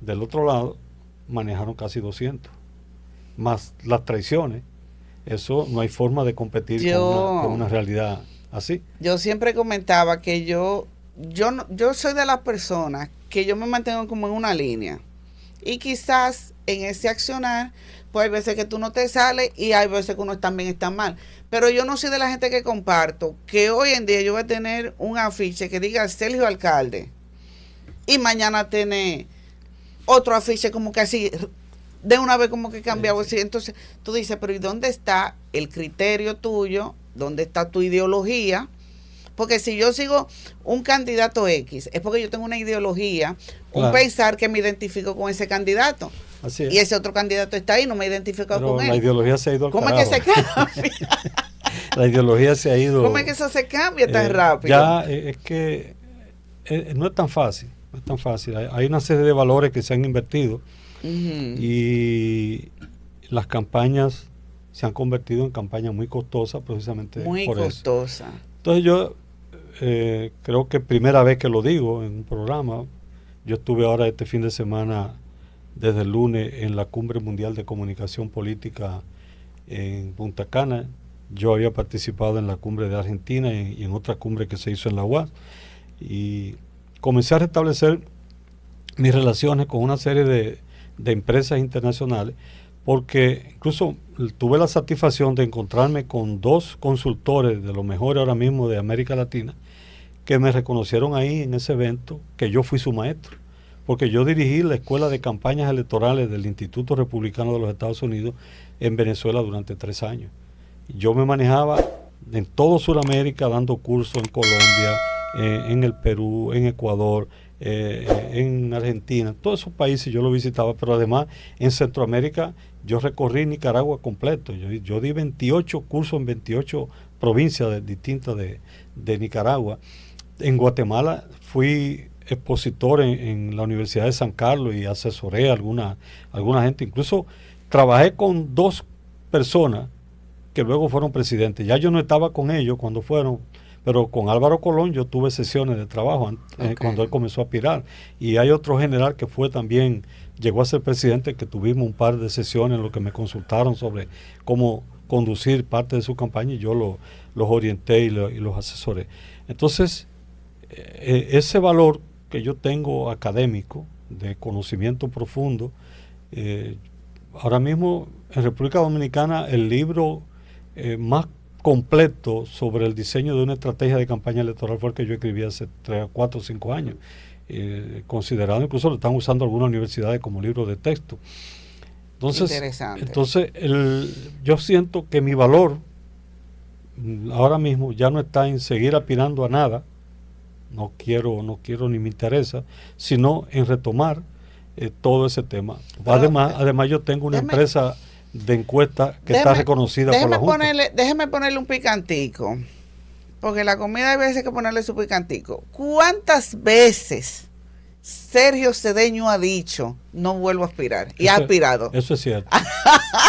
del otro lado, manejaron casi 200. Más las traiciones. Eso no hay forma de competir con una realidad así. Yo siempre comentaba que yo soy de las personas que yo me mantengo como en una línea. Y quizás en ese accionar, pues hay veces que tú no te sales y hay veces que uno también está mal. Pero yo no soy de la gente que comparto que hoy en día yo voy a tener un afiche que diga Sergio Alcalde y mañana tener otro afiche como que así, de una vez como que cambiado así. Entonces tú dices, pero ¿y dónde está el criterio tuyo? ¿Dónde está tu ideología? Porque si yo sigo un candidato X, es porque yo tengo una ideología, Claro. un pensar que me identifico con ese candidato. Así es. Y ese otro candidato está ahí, no me identifico Pero con la él. ideología se ha ido al ¿Cómo carajo. es que se cambia? La ideología se ha ido. ¿Cómo es que eso se cambia tan rápido? Ya es que no es tan fácil, no es tan fácil. Hay una serie de valores que se han invertido y las campañas se han convertido en campañas muy costosas precisamente muy por costosa. eso. Entonces yo creo que primera vez que lo digo en un programa. Yo estuve ahora este fin de semana, desde el lunes, en la Cumbre Mundial de Comunicación Política en Punta Cana. Yo había participado en la cumbre de Argentina y en otra cumbre que se hizo en la UAS. Y comencé a restablecer mis relaciones con una serie de empresas internacionales, porque incluso tuve la satisfacción de encontrarme con 2 consultores de los mejores ahora mismo de América Latina, que me reconocieron ahí en ese evento que yo fui su maestro, porque yo dirigí la escuela de campañas electorales del Instituto Republicano de los Estados Unidos en Venezuela durante 3 años. Yo me manejaba en todo Sudamérica dando cursos en Colombia, en el Perú, en Ecuador, en Argentina, todos esos países yo los visitaba, pero además en Centroamérica yo recorrí Nicaragua completo. Yo di 28 cursos en 28 provincias distintas de Nicaragua. En Guatemala fui expositor en la Universidad de San Carlos y asesoré a alguna gente. Incluso trabajé con 2 personas que luego fueron presidentes. Ya yo no estaba con ellos cuando fueron, pero con Álvaro Colón yo tuve sesiones de trabajo cuando él comenzó a aspirar. Y hay otro general que fue también, llegó a ser presidente, que tuvimos un par de sesiones en lo que me consultaron sobre cómo conducir parte de su campaña y yo los orienté y los asesoré. Entonces, ese valor que yo tengo académico, de conocimiento profundo, ahora mismo en República Dominicana el libro más completo sobre el diseño de una estrategia de campaña electoral fue el que yo escribí hace 3, 4, 5 años, considerado, incluso lo están usando algunas universidades como libro de texto. Entonces yo siento que mi valor ahora mismo ya no está en seguir aspirando a nada, no quiero ni me interesa, sino en retomar todo ese tema. Además yo tengo una empresa de encuesta que está reconocida por la Junta. Déjeme ponerle un picantico, porque la comida hay veces que ponerle su picantico. ¿Cuántas veces Sergio Cedeño ha dicho no vuelvo a aspirar? Y ha aspirado. Eso es cierto.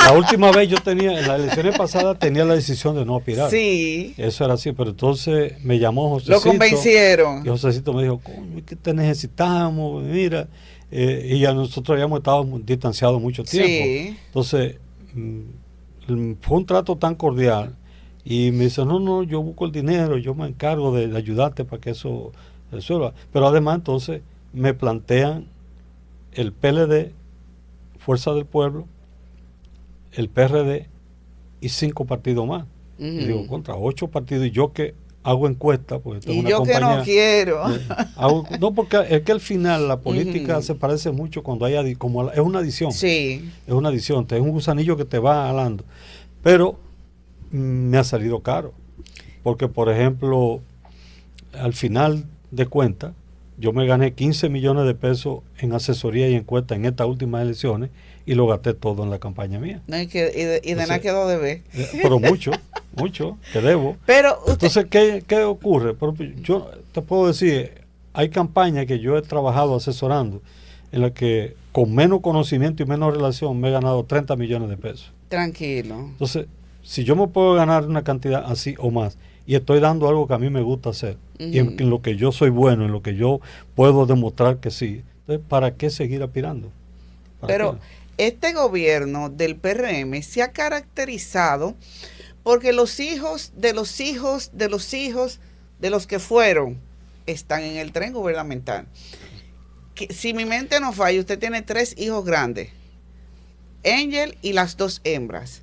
La última vez en las elecciones pasadas tenía la decisión de no aspirar. Sí. Eso era así, pero entonces me llamó Josecito. Lo convencieron. Y Josecito me dijo, ¿cómo que te necesitamos? Mira, y ya nosotros habíamos estado distanciados mucho tiempo. Sí. Entonces, fue un trato tan cordial. Y me dice, no, yo busco el dinero, yo me encargo de ayudarte para que eso resuelva. Pero además, entonces, me plantean el PLD, Fuerza del Pueblo, el PRD y 5 partidos más. Y digo, contra 8 partidos, y yo que hago encuestas, porque tengo una compañía, que no quiero. No, porque es que al final la política se parece mucho cuando hay como es una adición. Sí. Es una adición, es un gusanillo que te va jalando. Pero me ha salido caro. Porque, por ejemplo, al final de cuentas, yo me gané 15 millones de pesos en asesoría y encuesta en estas últimas elecciones y lo gasté todo en la campaña mía. No, y de nada quedó de ver. Pero mucho, que debo. Pero entonces, ¿qué ocurre? Yo te puedo decir, hay campañas que yo he trabajado asesorando en las que con menos conocimiento y menos relación me he ganado 30 millones de pesos. Tranquilo. Entonces, si yo me puedo ganar una cantidad así o más, y estoy dando algo que a mí me gusta hacer, y en lo que yo soy bueno, en lo que yo puedo demostrar que sí, entonces, ¿para qué seguir aspirando? Pero este gobierno del PRM se ha caracterizado Porque los hijos de los hijos de los hijos de los que fueron están en el tren gubernamental. Que, si mi mente no falla, usted tiene 3 hijos grandes. Angel y las 2 hembras.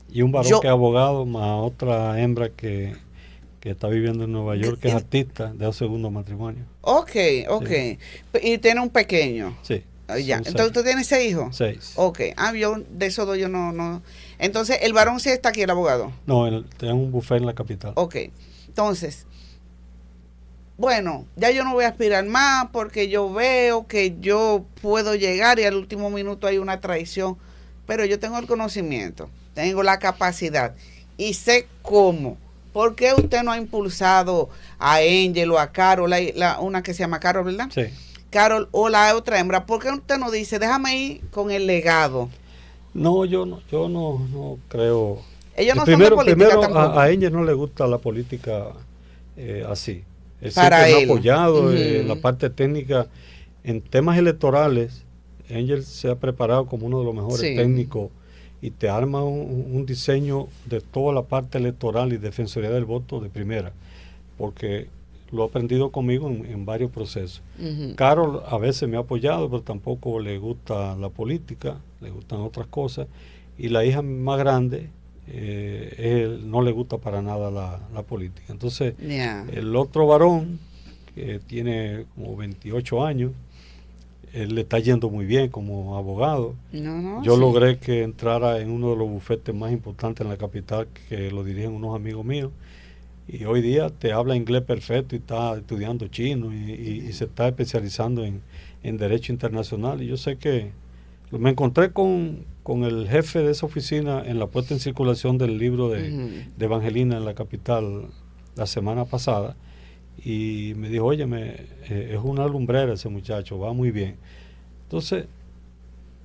Y un varón que es abogado, más otra hembra que está viviendo en Nueva York, que es artista de un segundo matrimonio. Ok. Sí. Y tiene un pequeño. Sí. Ya. Entonces, ¿tú tienes 6 hijos? 6. Ok. Yo de esos 2 yo no. Entonces, ¿el varón sí está aquí, el abogado? No, tiene un buffet en la capital. Ok. Entonces, bueno, ya yo no voy a aspirar más porque yo veo que yo puedo llegar y al último minuto hay una traición. Pero yo tengo el conocimiento, tengo la capacidad y sé cómo. ¿Por qué usted no ha impulsado a Angel o a Carol, una que se llama Carol, ¿verdad? Sí. Carol o la otra hembra. ¿Por qué usted no dice, déjame ir con el legado? No, yo no creo. Ellos no primero, son de política primero tampoco. A Angel no le gusta la política así. Él Para siempre me ha él. apoyado en la parte técnica. En temas electorales, Angel se ha preparado como uno de los mejores técnicos y te arma un diseño de toda la parte electoral y defensoría del voto de primera, porque lo ha aprendido conmigo en varios procesos. Carol a veces me ha apoyado, pero tampoco le gusta la política, le gustan otras cosas. Y la hija más grande no le gusta para nada la política. Entonces, el otro varón, que tiene como 28 años, él le está yendo muy bien como abogado. Yo logré que entrara en uno de los bufetes más importantes en la capital, que lo dirigen unos amigos míos. Y hoy día te habla inglés perfecto y está estudiando chino y se está especializando en derecho internacional. Y yo sé que me encontré con el jefe de esa oficina en la puesta en circulación del libro de Evangelina en la capital la semana pasada. Y me dijo, óyeme, es una lumbrera ese muchacho, va muy bien. Entonces,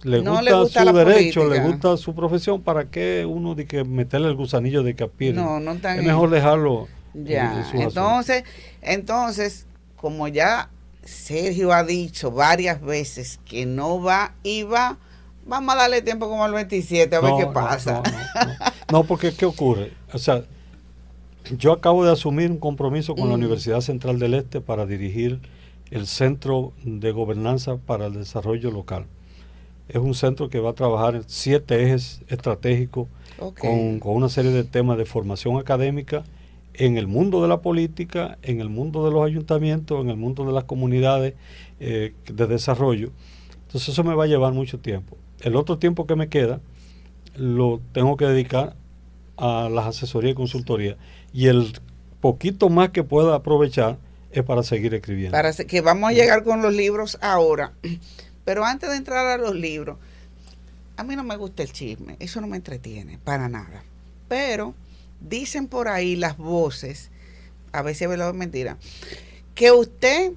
le gusta su derecho, le gusta su profesión. ¿Para qué uno de que meterle el gusanillo de que aspire? No es mejor dejarlo en su entonces, como ya Sergio ha dicho varias veces que no va y va, vamos a darle tiempo como al 27 a ver qué pasa. No, porque ¿qué ocurre? O sea, yo acabo de asumir un compromiso con la Universidad Central del Este para dirigir el Centro de Gobernanza para el Desarrollo Local. Es un centro que va a trabajar en 7 ejes estratégicos con una serie de temas de formación académica en el mundo de la política, en el mundo de los ayuntamientos, en el mundo de las comunidades de desarrollo. Entonces eso me va a llevar mucho tiempo. El otro tiempo que me queda lo tengo que dedicar a las asesorías y consultorías. Y el poquito más que pueda aprovechar es para seguir escribiendo. Que vamos a llegar con los libros ahora. Pero antes de entrar a los libros, a mí no me gusta el chisme, eso no me entretiene para nada. Pero dicen por ahí las voces, a veces es verdad o mentira, que usted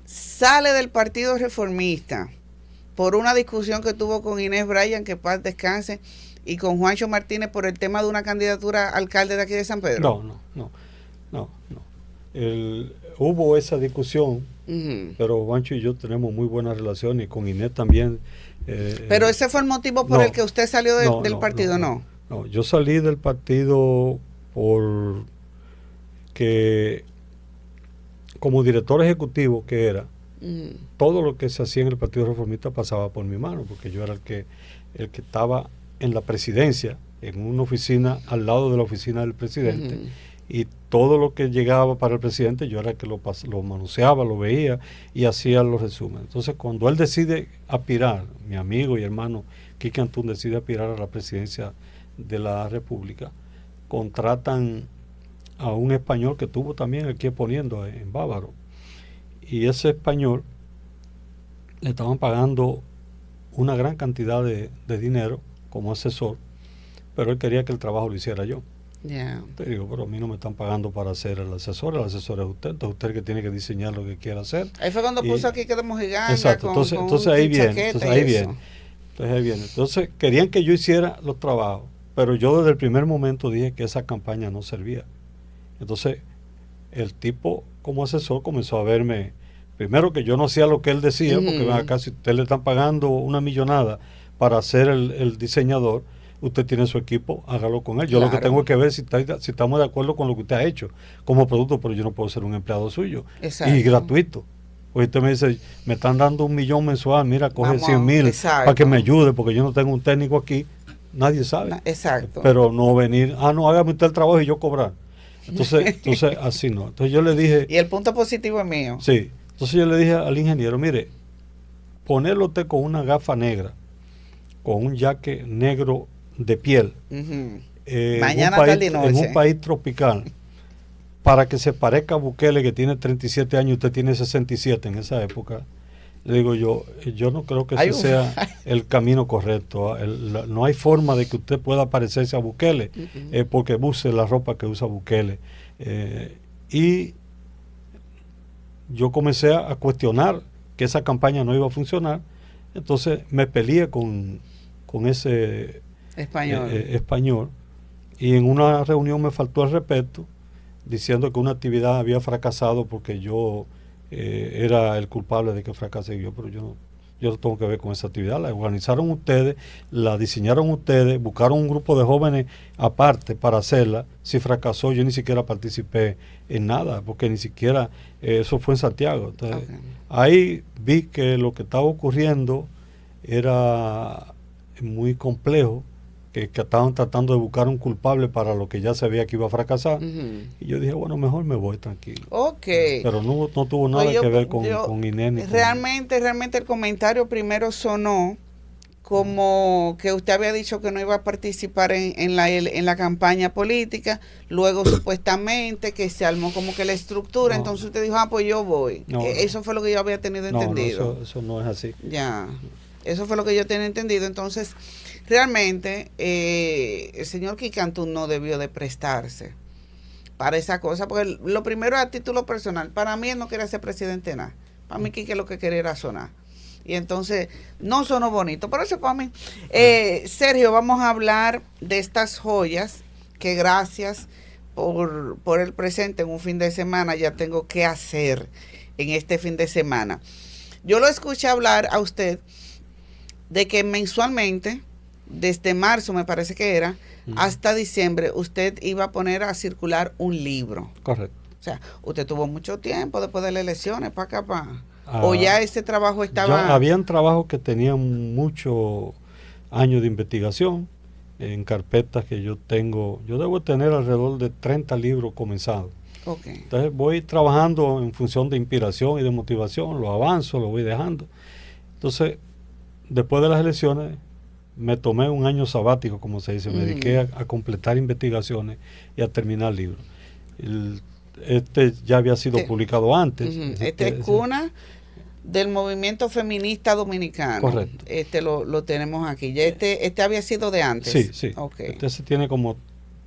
sale del Partido Reformista por una discusión que tuvo con Inés Bryan, que paz descanse, y con Juancho Martínez por el tema de una candidatura a alcalde de aquí de San Pedro. No. Hubo esa discusión, pero Juancho y yo tenemos muy buena relación y con Inés también. Pero ese fue el motivo por el que usted salió del partido, ¿no? No, yo salí del partido porque como director ejecutivo que era, todo lo que se hacía en el Partido Reformista pasaba por mi mano, porque yo era el que estaba en la presidencia, en una oficina al lado de la oficina del presidente, y todo lo que llegaba para el presidente yo era el que lo manoseaba, lo veía y hacía los resúmenes. Entonces cuando él decide aspirar, mi amigo y hermano Quique Antún decide aspirar a la presidencia de la República, contratan a un español que tuvo también aquí exponiendo en Bávaro, y ese español le estaban pagando una gran cantidad de dinero como asesor, pero él quería que el trabajo lo hiciera yo. Te digo, pero a mí no me están pagando para ser el asesor es usted, entonces usted que tiene que diseñar lo que quiera hacer. Ahí fue cuando puso aquí que de Mojiganga. Exacto, entonces ahí viene, entonces querían que yo hiciera los trabajos, pero yo desde el primer momento dije que esa campaña no servía. Entonces el tipo como asesor comenzó a verme, primero que yo no hacía lo que él decía, porque acá si usted le están pagando una millonada para ser el diseñador, usted tiene su equipo, hágalo con él. Yo Claro. lo que tengo que ver si estamos de acuerdo con lo que usted ha hecho como producto, pero yo no puedo ser un empleado suyo. Exacto. Y gratuito. Pues usted me dice, me están dando 1.000.000 mensual, mira, coge Vamos, 100.000 exacto. para que me ayude, porque yo no tengo un técnico aquí, nadie sabe. Exacto. Pero no venir, no, hágame usted el trabajo y yo cobrar. Entonces así no. Entonces yo le dije... Y el punto positivo es mío. Sí. Entonces yo le dije al ingeniero, mire, ponerlo usted con una gafa negra, con un jaque negro de piel, Ujú. en Mañana, un país, tarde y noche. en un país tropical, para que se parezca a Bukele, que tiene 37 años, usted tiene 67 en esa época. Le digo yo no creo que ese sea el camino correcto. No hay forma de que usted pueda parecerse a Bukele, porque use la ropa que usa Bukele. Y yo comencé a cuestionar que esa campaña no iba a funcionar. Entonces me peleé con ese español, y en una reunión me faltó el respeto, diciendo que una actividad había fracasado porque yo era el culpable de que fracase yo, pero yo no tengo que ver con esa actividad. La organizaron ustedes, la diseñaron ustedes, buscaron un grupo de jóvenes aparte para hacerla. Si fracasó, yo ni siquiera participé en nada, porque ni siquiera eso fue en Santiago. Entonces, ahí vi que lo que estaba ocurriendo era muy complejo, que estaban tratando de buscar un culpable para lo que ya sabía que iba a fracasar. Y yo dije, bueno, mejor me voy tranquilo. Pero no tuvo nada que ver con Inés. Realmente el comentario primero sonó como que usted había dicho que no iba a participar en la campaña política, luego supuestamente que se armó como que la estructura, entonces usted dijo, pues yo voy. Eso fue lo que yo había tenido entendido. No, eso no es así. Ya, eso fue lo que yo tenía entendido. Entonces, realmente, el señor Quicantú no debió de prestarse para esa cosa, porque lo primero es a título personal. Para mí él no quería ser presidente nada. Para mí Quique lo que quería era sonar. Y entonces no sonó bonito. Por eso para mí. Sergio, vamos a hablar de estas joyas que gracias por el presente en un fin de semana ya tengo que hacer en este fin de semana. Yo lo escuché hablar a usted de que mensualmente, desde marzo me parece que era, hasta diciembre, usted iba a poner a circular un libro. Correcto. O sea, usted tuvo mucho tiempo después de las elecciones para acá, o ya ese trabajo estaba... Ya habían trabajos que tenían muchos años de investigación, en carpetas que yo tengo. Yo debo tener alrededor de 30 libros comenzados. Entonces voy trabajando en función de inspiración y de motivación, lo avanzo, lo voy dejando. Entonces, después de las elecciones, me tomé un año sabático, como se dice, me dediqué a completar investigaciones y a terminar libros. Este ya había sido publicado antes. Este es cuna del movimiento feminista dominicano. Correcto. Este lo tenemos aquí. Ya este había sido de antes. Sí. Este se tiene como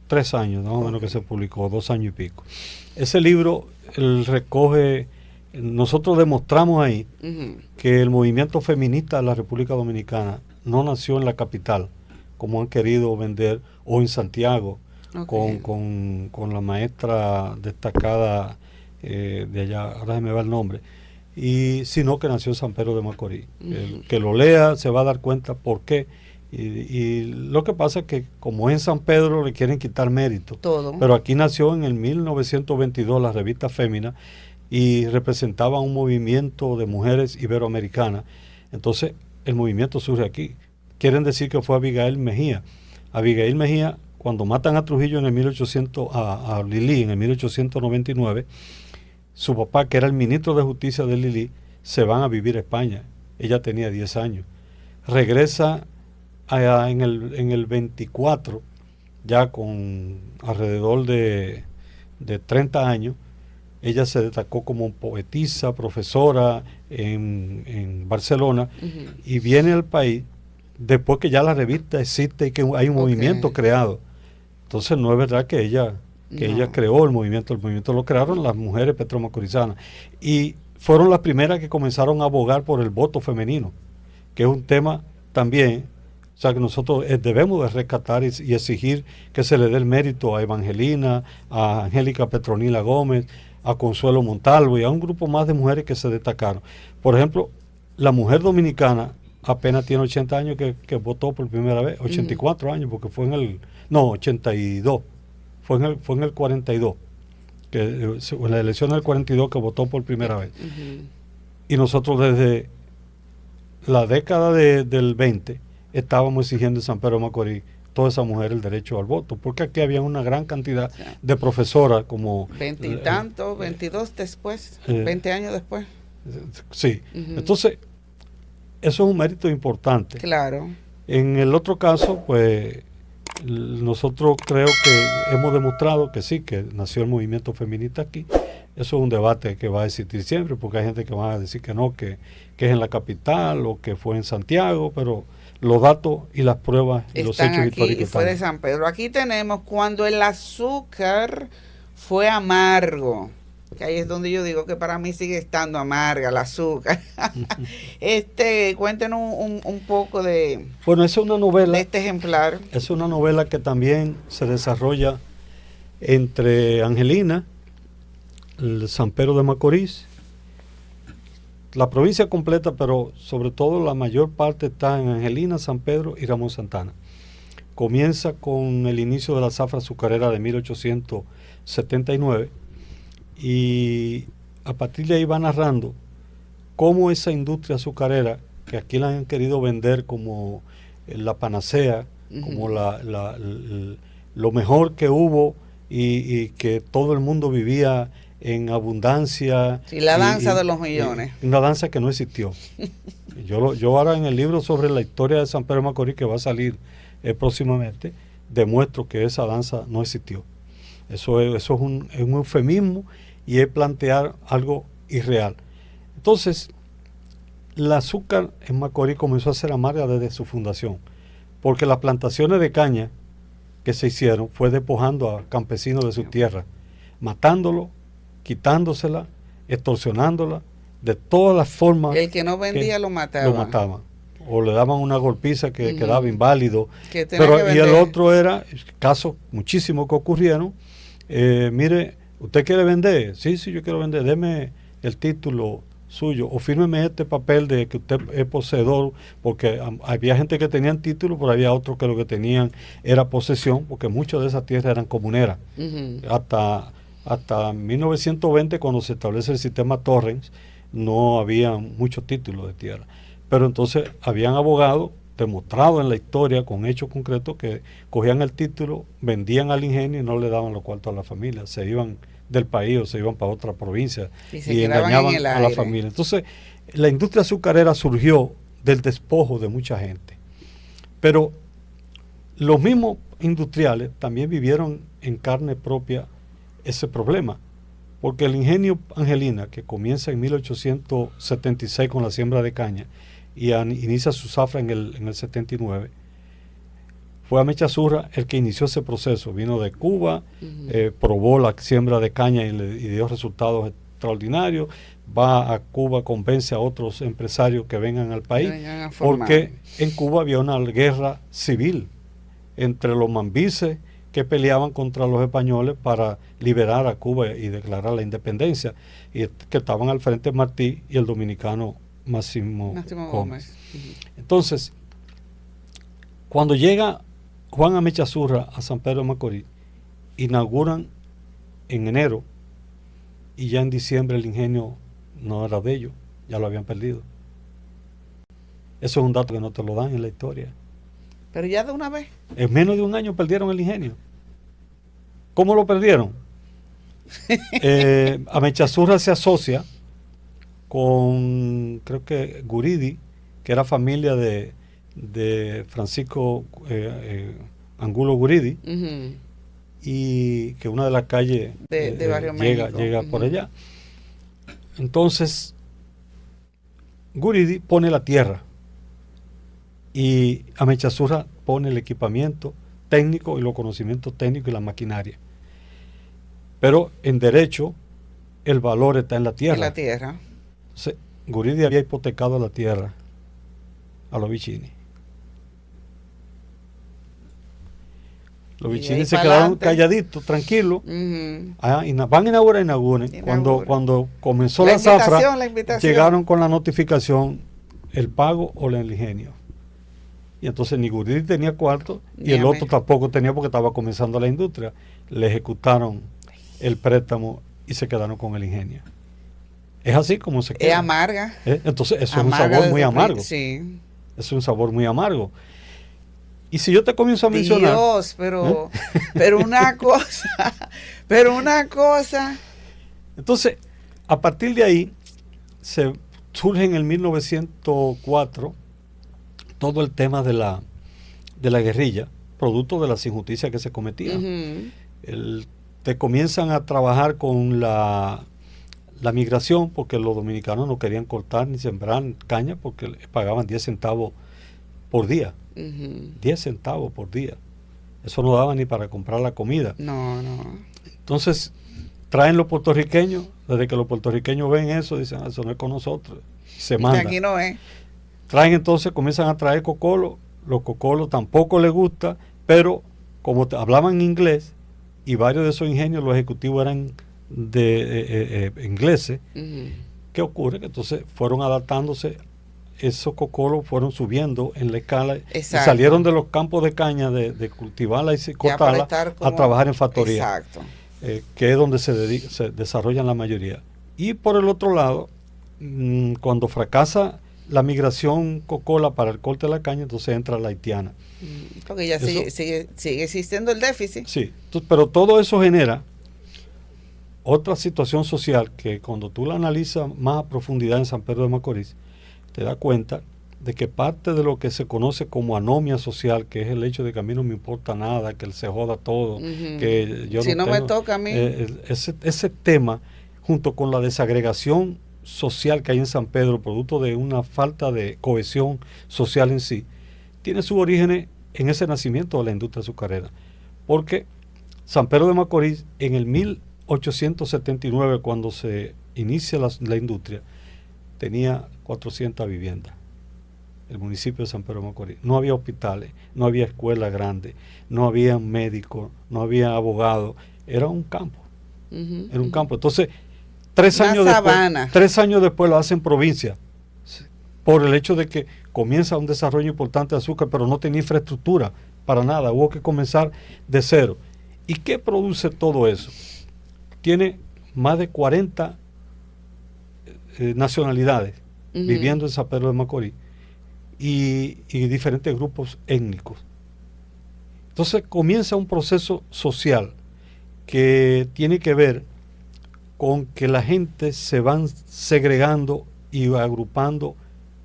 3 años, más o menos, que se publicó, 2 años y pico. Ese libro recoge, nosotros demostramos ahí que el movimiento feminista de la República Dominicana no nació en la capital, como han querido vender, o en Santiago, con la maestra destacada de allá, ahora se me va el nombre, sino que nació en San Pedro de Macorís. El que lo lea se va a dar cuenta por qué. Y lo que pasa es que como en San Pedro le quieren quitar mérito. Todo. Pero aquí nació en el 1922 la revista Fémina y representaba un movimiento de mujeres iberoamericanas. Entonces el movimiento surge aquí. Quieren decir que fue Abigail Mejía. Abigail Mejía, cuando matan a Trujillo en el 1800, a Lili en el 1899, su papá, que era el ministro de Justicia de Lili, se van a vivir a España. Ella tenía 10 años. Regresa en el 24, ya con alrededor de 30 años. Ella se destacó como poetisa, profesora en Barcelona, y viene al país después que ya la revista existe y que hay un movimiento creado. Entonces no es verdad que ella creó el movimiento lo crearon las mujeres petromacorizanas, y fueron las primeras que comenzaron a abogar por el voto femenino, que es un tema también, o sea, que nosotros debemos de rescatar y exigir que se le dé el mérito a Evangelina, a Angélica Petronila Gómez, a Consuelo Montalvo y a un grupo más de mujeres que se destacaron. Por ejemplo, la mujer dominicana apenas tiene 80 años que votó por primera vez, 84 años, porque fue en el, no, 82, fue en el 42, que en la elección del 42 que votó por primera vez. Y nosotros desde la década del 20 estábamos exigiendo en San Pedro de Macorís todas esas mujeres el derecho al voto, porque aquí había una gran cantidad de profesoras como... 20 y tanto, 22 después, 20 años después. Sí, entonces eso es un mérito importante. Claro. En el otro caso, pues nosotros creo que hemos demostrado que sí, que nació el movimiento feminista aquí. Eso es un debate que va a existir siempre, porque hay gente que va a decir que no, que es en la capital o que fue en Santiago, pero los datos y las pruebas y los hechos históricos y fue de San Pedro. Aquí tenemos cuando el azúcar fue amargo, que ahí es donde yo digo que para mí sigue estando amarga el azúcar. Cuéntenos un poco de... Bueno, es una novela. De este ejemplar. Es una novela que también se desarrolla entre Angelina, el San Pedro de Macorís, la provincia completa, pero sobre todo la mayor parte está en Angelina, San Pedro y Ramón Santana. Comienza con el inicio de la zafra azucarera de 1879 y a partir de ahí va narrando cómo esa industria azucarera, que aquí la han querido vender como la panacea, como lo mejor que hubo y que todo el mundo vivía en abundancia. Sí, la danza de los millones. Una danza que no existió. Yo ahora en el libro sobre la historia de San Pedro de Macorís, que va a salir próximamente, demuestro que esa danza no existió. Eso es un eufemismo y es plantear algo irreal. Entonces, el azúcar en Macorís comenzó a ser amarga desde su fundación, porque las plantaciones de caña que se hicieron fue despojando a campesinos de su tierra, matándolos, quitándosela, extorsionándola, de todas las formas. El que no vendía lo mataba. Lo mataban. O le daban una golpiza que quedaba inválido. Y el otro era, casos muchísimos que ocurrieron, mire, ¿usted quiere vender? Sí, yo quiero vender, deme el título suyo, o fírmeme este papel de que usted es poseedor, porque había gente que tenían título, pero había otros que lo que tenían era posesión, porque muchas de esas tierras eran comuneras. Hasta 1920, cuando se establece el sistema Torrens, no había muchos títulos de tierra. Pero entonces habían abogados demostrados en la historia con hechos concretos que cogían el título, vendían al ingenio y no le daban los cuartos a la familia. Se iban del país o se iban para otra provincia y engañaban a la familia. Entonces, la industria azucarera surgió del despojo de mucha gente. Pero los mismos industriales también vivieron en carne propia ese problema, porque el ingenio Angelina, que comienza en 1876 con la siembra de caña y inicia su zafra en el 79, fue Amechazurra el que inició ese proceso. Vino de Cuba, probó la siembra de caña y dio resultados extraordinarios. Va a Cuba, convence a otros empresarios que vengan al país, porque en Cuba había una guerra civil entre los mambises que peleaban contra los españoles para liberar a Cuba y declarar la independencia, y que estaban al frente Martí y el dominicano Máximo Gómez. Entonces, cuando llega Juan Amechazurra a San Pedro de Macorís, inauguran en enero, y ya en diciembre el ingenio no era de ellos, ya lo habían perdido. Eso es un dato que no te lo dan en la historia. Pero ya de una vez. En menos de un año perdieron el ingenio. ¿Cómo lo perdieron? Amechazurra se asocia con, creo que Guridi, que era familia de Francisco Angulo Guridi, y que una de las calles de Barrio llega por allá. Entonces, Guridi pone la tierra y Amechazurra pone el equipamiento técnico y los conocimientos técnicos y la maquinaria. Pero en derecho el valor está en la tierra. En la tierra. Entonces, Guridi había hipotecado la tierra a los Vicini. Los Vicini se quedaron calladitos, tranquilos. Y van a inaugurar. Cuando comenzó la zafra, llegaron con la notificación el pago o el ingenio. Y entonces ni Guridi tenía cuarto y Ni el otro América. tampoco tenía porque estaba comenzando la industria. Le ejecutaron el préstamo y se quedaron con el ingenio. Es así como se Es queda. amarga. Entonces eso es un Amarga sabor muy desde el amargo. Sí. Es un sabor muy amargo. Y si yo te comienzo a mencionar... Dios, pero una cosa, pero una cosa. Entonces, a partir de ahí, surge en el 1904 todo el tema de la guerrilla, producto de las injusticias que se cometían. Ujú. Te comienzan a trabajar con la migración, porque los dominicanos no querían cortar ni sembrar caña porque les pagaban 10 centavos por día. Ujú. 10 centavos por día. Eso no daba ni para comprar la comida. No, no. Entonces, traen los puertorriqueños, desde que los puertorriqueños ven eso, dicen, eso no es con nosotros. Se mandan. Aquí no es. Traen entonces, comienzan a traer cocolo. Los cocolos tampoco les gusta, pero como hablaban inglés, y varios de esos ingenios, los ejecutivos eran de ingleses, Ujú. ¿qué ocurre? Que entonces fueron adaptándose, esos cocolos fueron subiendo en la escala y Exacto. salieron de los campos de caña de cultivarla y Ya para cortarla estar a trabajar en factoría, Exacto. que es donde se desarrollan la mayoría. Y por el otro lado, cuando fracasa la migración cocola para el corte de la caña, entonces entra la haitiana. Porque ya Eso- sigue existiendo el déficit. Sí, pero todo eso genera otra situación social que cuando tú la analizas más a profundidad en San Pedro de Macorís, te das cuenta de que parte de lo que se conoce como anomia social, que es el hecho de que a mí no me importa nada, que él se joda todo, Ujú. que yo Si no me tengo, toca a mí. ese tema, junto con la desagregación social que hay en San Pedro, producto de una falta de cohesión social en sí, tiene sus orígenes en ese nacimiento de la industria azucarera. Porque San Pedro de Macorís, en el 1879, cuando se inicia la industria, tenía 400 viviendas. El municipio de San Pedro de Macorís. No había hospitales, no había escuelas grandes, no había médicos, no había abogados. Era un campo. Ujú, Era un ujú. campo. Entonces, 3 Una años sabana. después, 3 años después lo hacen provincia. Por el hecho de que comienza un desarrollo importante de azúcar, pero no tenía infraestructura para nada. Hubo que comenzar de cero. ¿Y qué produce todo eso? Tiene más de 40 nacionalidades Ujú. viviendo en San Pedro de Macorís y diferentes grupos étnicos. Entonces comienza un proceso social que tiene que ver con que la gente se van segregando y agrupando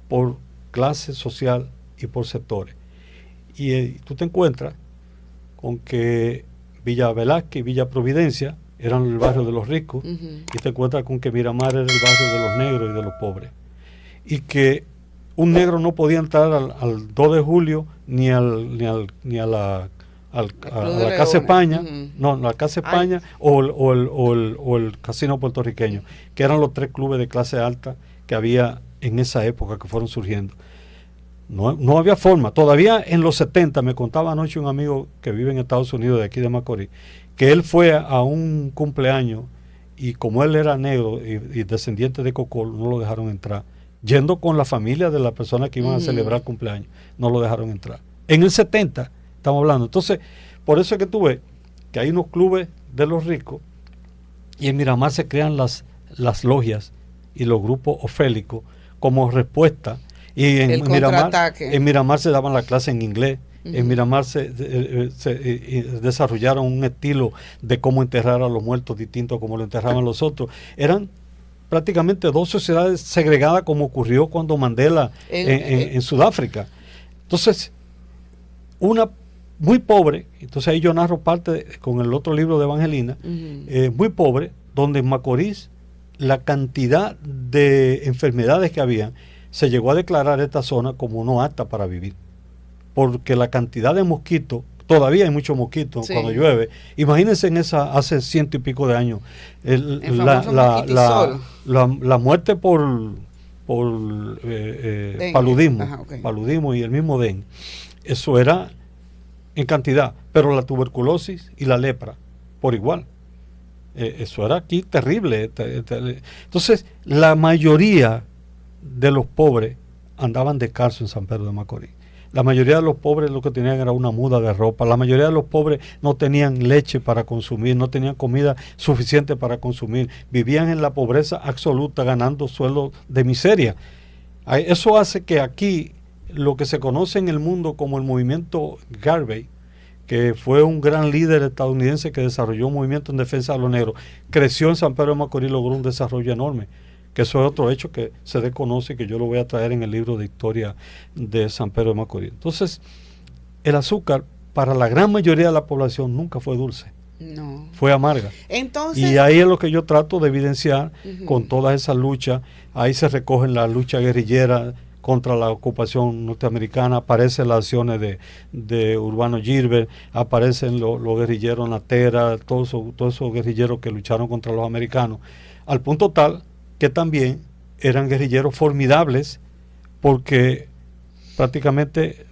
por clase social y por sectores. Y tú te encuentras con que Villa Velázquez y Villa Providencia eran el barrio de los ricos, Ujú. y te encuentras con que Miramar era el barrio de los negros y de los pobres. Y que un negro no podía entrar al 2 de julio ni a la Casa España, no, la Casa España o el Casino Puertorriqueño, que eran los 3 clubes de clase alta que había en esa época que fueron surgiendo. No había forma. Todavía en los 70, me contaba anoche un amigo que vive en Estados Unidos, de aquí de Macorís, que él fue a un cumpleaños y como él era negro y descendiente de Cocol, no lo dejaron entrar. Yendo con la familia de la persona que iban a celebrar el cumpleaños, no lo dejaron entrar. En el 70 estamos hablando. Entonces, por eso es que tú ves que hay unos clubes de los ricos y en Miramar se crean las logias y los grupos ofélicos como respuesta. Y en Miramar se daban la clase en inglés. En Miramar se desarrollaron un estilo de cómo enterrar a los muertos distinto a como lo enterraban los otros. Eran prácticamente 2 sociedades segregadas, como ocurrió cuando Mandela en Sudáfrica. Entonces, una muy pobre, entonces ahí yo narro parte con el otro libro de Evangelina, muy pobre, donde en Macorís la cantidad de enfermedades que había, se llegó a declarar esta zona como no apta para vivir, porque la cantidad de mosquitos, todavía hay muchos mosquitos cuando llueve. Imagínense en esa, hace 100 y pico de años, la muerte por paludismo y el mismo dengue. Eso era en cantidad, pero la tuberculosis y la lepra por igual. Eso era aquí terrible. Entonces, la mayoría de los pobres andaban descalzos en San Pedro de Macorís. La mayoría de los pobres lo que tenían era una muda de ropa. La mayoría de los pobres no tenían leche para consumir, no tenían comida suficiente para consumir. Vivían en la pobreza absoluta, ganando sueldos de miseria. Eso hace que aquí lo que se conoce en el mundo como el movimiento Garvey, que fue un gran líder estadounidense que desarrolló un movimiento en defensa de los negros, creció en San Pedro de Macorís y logró un desarrollo enorme. Que eso es otro hecho que se desconoce y que yo lo voy a traer en el libro de historia de San Pedro de Macorís. Entonces, el azúcar para la gran mayoría de la población nunca fue dulce. No. Fue amarga. Entonces, y ahí es lo que yo trato de evidenciar con todas esas luchas. Ahí se recogen las luchas guerrilleras contra la ocupación norteamericana, aparecen las acciones de Urbano Gilbert, aparecen los guerrilleros Natera, todos esos guerrilleros que lucharon contra los americanos, al punto tal que también eran guerrilleros formidables porque prácticamente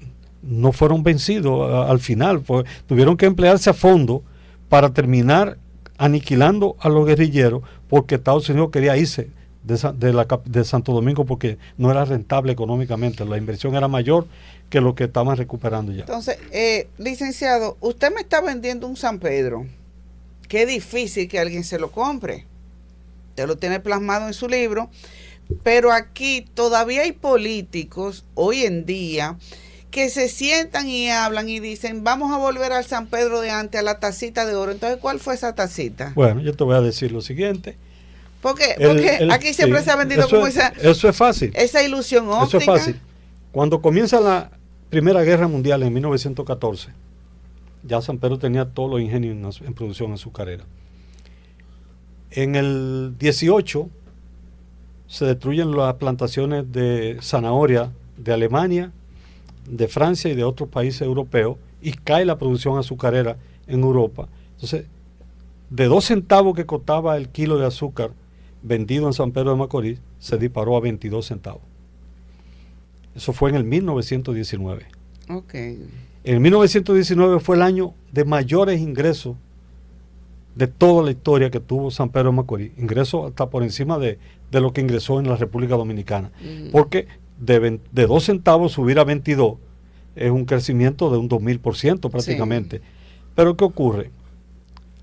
no fueron vencidos al final, pues, tuvieron que emplearse a fondo para terminar aniquilando a los guerrilleros porque Estados Unidos quería irse de Santo Domingo porque no era rentable económicamente, la inversión era mayor que lo que estaban recuperando ya. Entonces, licenciado, usted me está vendiendo un San Pedro. Qué difícil que alguien se lo compre. Usted lo tiene plasmado en su libro, pero aquí todavía hay políticos hoy en día que se sientan y hablan y dicen, vamos a volver al San Pedro de antes, a la tacita de oro. Entonces, ¿cuál fue esa tacita? Bueno, yo te voy a decir lo siguiente. Porque aquí siempre se ha vendido como esa... Eso es fácil. Esa ilusión óptica. Eso es fácil. Cuando comienza la Primera Guerra Mundial en 1914, ya San Pedro tenía todos los ingenios en producción azucarera. En el 18 se destruyen las plantaciones de zanahoria de Alemania, de Francia y de otros países europeos y cae la producción azucarera en Europa. Entonces, de 2 centavos que costaba el kilo de azúcar vendido en San Pedro de Macorís, se disparó a 22 centavos. Eso fue en el 1919. Okay. En 1919 fue el año de mayores ingresos de toda la historia que tuvo San Pedro de Macorís. Ingresos hasta por encima de lo que ingresó en la República Dominicana. Porque de 2 centavos subir a 22 es un crecimiento de un 2000% prácticamente. Sí. Pero ¿qué ocurre?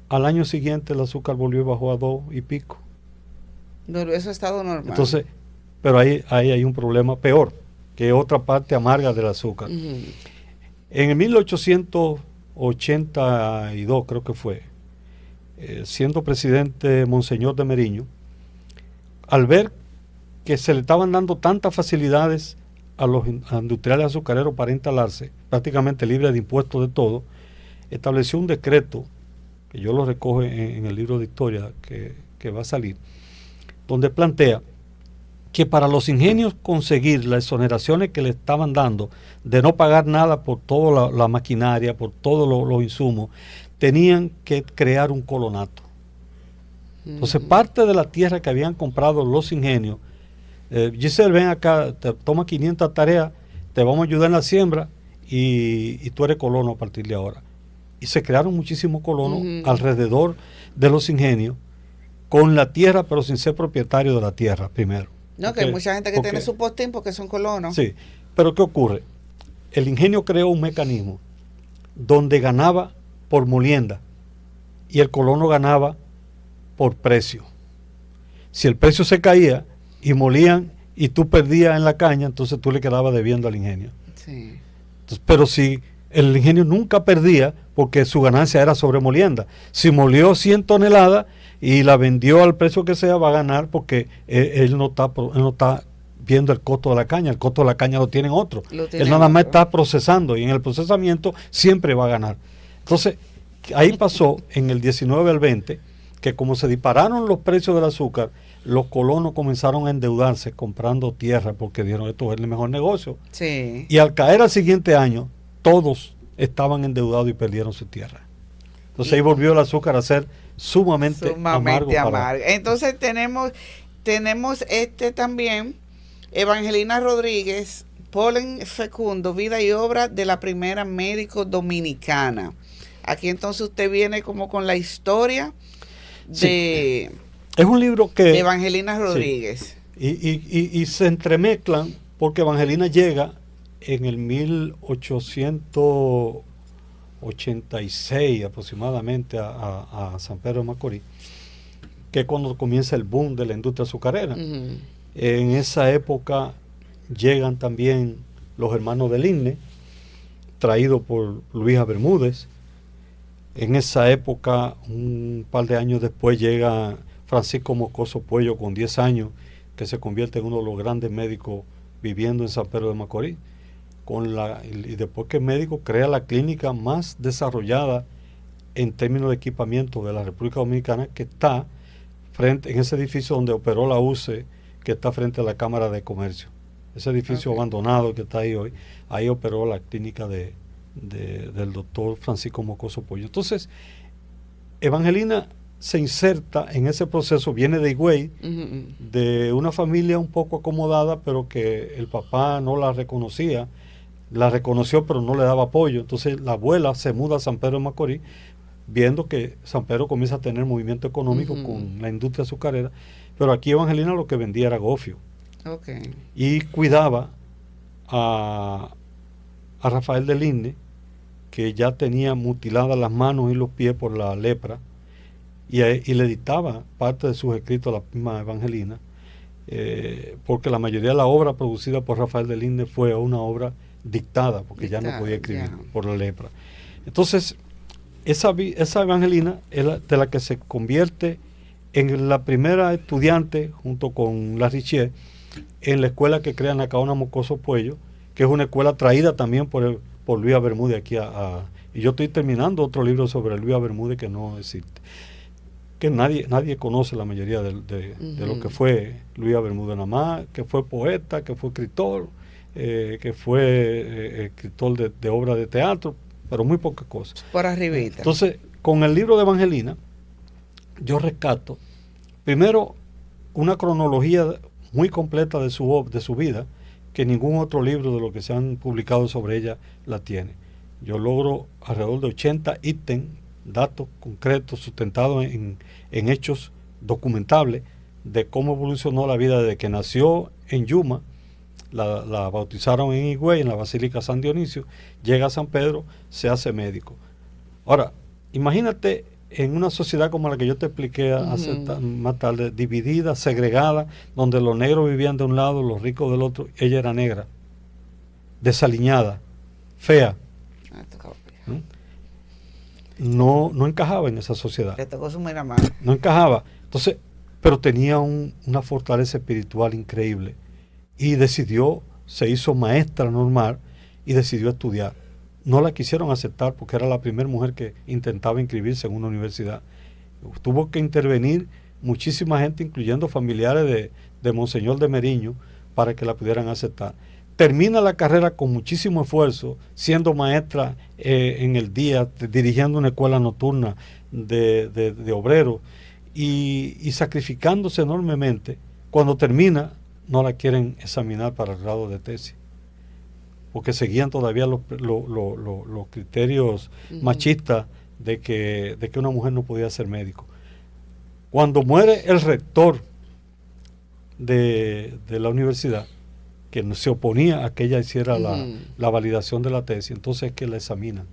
Al año siguiente el azúcar volvió y bajó a 2 y pico. Eso ha estado normal. Entonces, pero ahí hay un problema peor, que otra parte amarga del azúcar. En el 1882 creo que fue, siendo presidente Monseñor de Meriño, al ver que se le estaban dando tantas facilidades a los industriales azucareros para instalarse, prácticamente libre de impuestos de todo, estableció un decreto, que yo lo recojo en el libro de historia que va a salir, donde plantea que para los ingenios conseguir las exoneraciones que le estaban dando de no pagar nada por toda la maquinaria, por todos los insumos, tenían que crear un colonato. Entonces, parte de la tierra que habían comprado los ingenios, Giselle, ven acá, te toma 500 tareas, te vamos a ayudar en la siembra y tú eres colono a partir de ahora. Y se crearon muchísimos colonos alrededor de los ingenios, con la tierra, pero sin ser propietario de la tierra primero. No, que hay mucha gente que tiene su postín porque son colonos. Sí, pero ¿qué ocurre? El ingenio creó un mecanismo donde ganaba por molienda y el colono ganaba por precio. Si el precio se caía y molían y tú perdías en la caña, entonces tú le quedabas debiendo al ingenio. Sí. Entonces, pero si el ingenio nunca perdía porque su ganancia era sobre molienda. Si molió 100 toneladas y la vendió al precio que sea, va a ganar porque él no está viendo el costo de la caña. El costo de la caña lo tienen otros. Él nada más está procesando y en el procesamiento siempre va a ganar. Entonces, ahí pasó en el 19 al 20 que como se dispararon los precios del azúcar, los colonos comenzaron a endeudarse comprando tierra porque dijeron esto es el mejor negocio. Sí. Y al caer al siguiente año, todos estaban endeudados y perdieron su tierra. Entonces ahí volvió el azúcar a ser sumamente amargo. Entonces tenemos también Evangelina Rodríguez, Polen Fecundo, vida y obra de la primera médico dominicana. Aquí entonces usted viene como con la historia de... Es un libro que... de Evangelina Rodríguez. Sí, y se entremezclan porque Evangelina llega en el 1886 aproximadamente a San Pedro de Macorís, que es cuando comienza el boom de la industria azucarera. Ujú. En esa época llegan también los hermanos del INE, traídos por Luisa Bermúdez. En esa época, un par de años después, llega Francisco Moscoso Puello con 10 años, que se convierte en uno de los grandes médicos viviendo en San Pedro de Macorís. Y después que es médico, crea la clínica más desarrollada en términos de equipamiento de la República Dominicana, que está frente en ese edificio donde operó la UCE, que está frente a la Cámara de Comercio. Ese edificio abandonado que está ahí hoy, ahí operó la clínica del doctor Francisco Moscoso Puello. Entonces, Evangelina se inserta en ese proceso, viene de Higüey, de una familia un poco acomodada, pero que el papá no la reconocía, la reconoció pero no le daba apoyo. Entonces la abuela se muda a San Pedro de Macorís, viendo que San Pedro comienza a tener movimiento económico con la industria azucarera, pero aquí Evangelina lo que vendía era gofio. Y cuidaba a Rafael del Isne, que ya tenía mutiladas las manos y los pies por la lepra, y le dictaba parte de sus escritos a la misma Evangelina, porque la mayoría de la obra producida por Rafael del Isne fue una obra dictada, porque ya no podía escribir por la lepra. Entonces, esa Evangelina es de la que se convierte en la primera estudiante, junto con la Richier, en la escuela que crea Nacaona Moscoso Puello, que es una escuela traída también por Luisa Bermúdez aquí y yo estoy terminando otro libro sobre Luisa Bermúdez que no existe, que nadie conoce la mayoría de lo que fue Luisa Bermúdez, nada más que fue poeta, que fue escritor, que fue escritor de obras de teatro, pero muy pocas cosas. Por arribita. Entonces, con el libro de Evangelina, yo rescato, primero, una cronología muy completa de su vida, que ningún otro libro de lo que se han publicado sobre ella la tiene. Yo logro alrededor de 80 ítems, datos concretos, sustentados en hechos documentables, de cómo evolucionó la vida desde que nació en Yuma, la bautizaron en Higüey, en la Basílica San Dionisio, llega a San Pedro, se hace médico. Ahora, imagínate en una sociedad como la que yo te expliqué más tarde, dividida, segregada, donde los negros vivían de un lado, los ricos del otro. Ella era negra, desaliñada, fea. No encajaba en esa sociedad. Le tocó su mera mano. No encajaba. Entonces, pero tenía una fortaleza espiritual increíble. Y se hizo maestra normal y decidió estudiar. No la quisieron aceptar porque era la primera mujer que intentaba inscribirse en una universidad. Tuvo que intervenir muchísima gente, incluyendo familiares de Monseñor de Meriño, para que la pudieran aceptar. Termina la carrera con muchísimo esfuerzo, siendo maestra en el día, dirigiendo una escuela nocturna de obreros y sacrificándose enormemente. Cuando termina, no la quieren examinar para el grado de tesis, porque seguían todavía los criterios machistas de que una mujer no podía ser médico. Cuando muere el rector de la universidad, que se oponía a que ella hiciera la validación de la tesis, entonces es que la examinan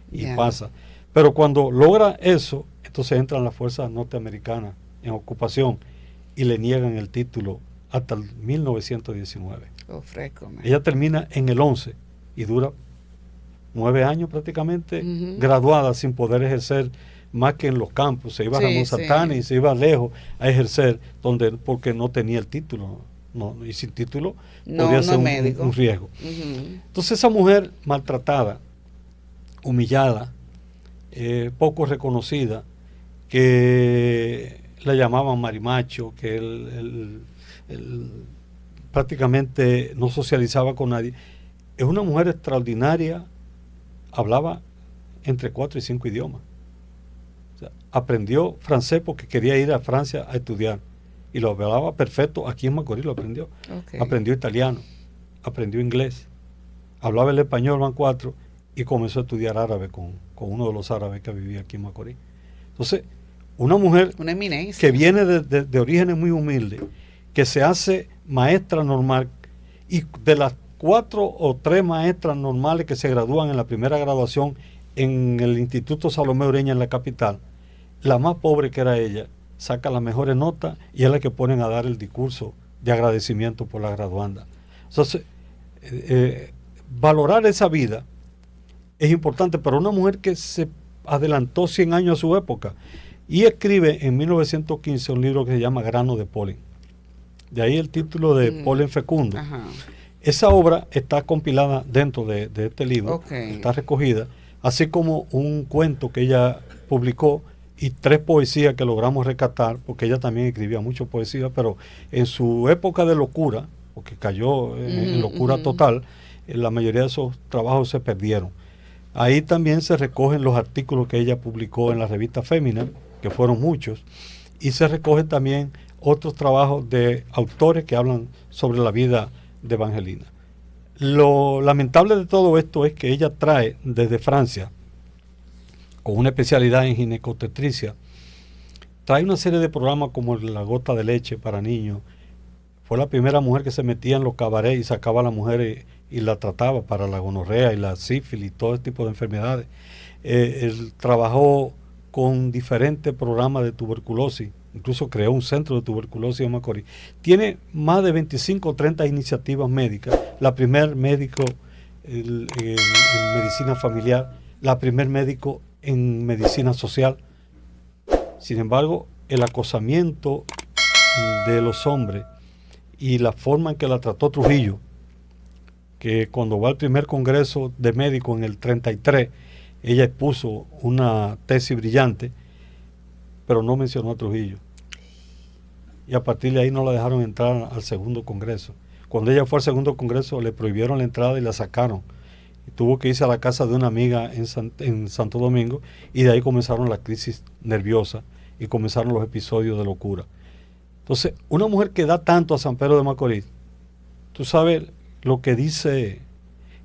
y pasa. Pero cuando logra eso, entonces entran las fuerzas norteamericanas en ocupación y le niegan el título hasta el 1919. Ella termina en el 11 y dura 9 años prácticamente graduada, sin poder ejercer más que en los campos. Se iba a Ramón Santana y se iba lejos a ejercer, porque no tenía el título. Y sin título podía ser un riesgo. Entonces esa mujer maltratada, humillada, poco reconocida, que la llamaban marimacho, que prácticamente no socializaba con nadie, es una mujer extraordinaria, hablaba entre 4 y 5 idiomas. O sea, aprendió francés porque quería ir a Francia a estudiar y lo hablaba perfecto. Aquí en Macorís lo aprendió. Aprendió italiano, aprendió inglés, hablaba el español van 4 y comenzó a estudiar árabe con uno de los árabes que vivía aquí en Macorís. Entonces, una mujer una eminencia, que viene de orígenes muy humildes, que se hace maestra normal Y de las 4 o 3 maestras normales que se gradúan en la primera graduación en el Instituto Salomé Ureña en la capital, la más pobre, que era ella, saca las mejores notas y es la que ponen a dar el discurso de agradecimiento por la graduanda. Entonces, valorar esa vida es importante para una mujer que se adelantó 100 años a su época y escribe en 1915 un libro que se llama Grano de Polen. De ahí el título de Polen Fecundo. Ajá. Esa obra está compilada dentro de este libro, está recogida, así como un cuento que ella publicó y 3 poesías que logramos rescatar, porque ella también escribía mucho poesía, pero en su época de locura, porque cayó en locura total, la mayoría de esos trabajos se perdieron. Ahí también se recogen los artículos que ella publicó en la revista Fémina, que fueron muchos, y se recogen también otros trabajos de autores que hablan sobre la vida de Evangelina. Lo lamentable de todo esto es que ella trae desde Francia, con una especialidad en ginecotetricia, trae una serie de programas como La Gota de Leche para niños. Fue la primera mujer que se metía en los cabarets y sacaba a la mujer y la trataba para la gonorrea y la sífilis y todo ese tipo de enfermedades. Él trabajó con diferentes programas de tuberculosis, incluso creó un centro de tuberculosis en Macorís. Tiene más de 25 o 30 iniciativas médicas. La primer médico en medicina familiar, la primer médico en medicina social. Sin embargo, el acosamiento de los hombres y la forma en que la trató Trujillo, que cuando va al primer congreso de médicos en el 33, ella expuso una tesis brillante, pero no mencionó a Trujillo. Y a partir de ahí no la dejaron entrar al segundo congreso. Cuando ella fue al segundo congreso le prohibieron la entrada y la sacaron. Y tuvo que irse a la casa de una amiga en Santo Domingo, y de ahí comenzaron las crisis nerviosas y comenzaron los episodios de locura. Entonces, una mujer que da tanto a San Pedro de Macorís, tú sabes lo que dice,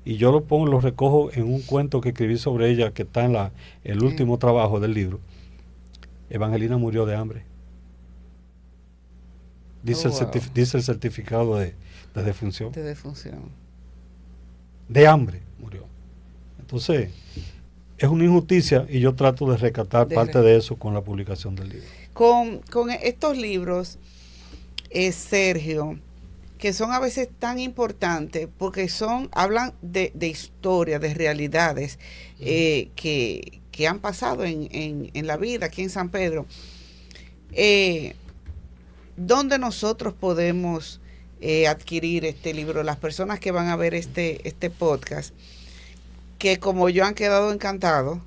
y yo lo recojo en un cuento que escribí sobre ella, que está en el último trabajo del libro. Evangelina murió de hambre. Dice el certificado de defunción. De defunción. De hambre murió. Entonces, es una injusticia y yo trato de rescatar parte de eso con la publicación del libro. Con estos libros, Sergio, que son a veces tan importantes porque hablan de historia, de realidades que han pasado en la vida aquí en San Pedro. ¿Dónde nosotros podemos adquirir este libro? Las personas que van a ver este podcast, que como yo han quedado encantados,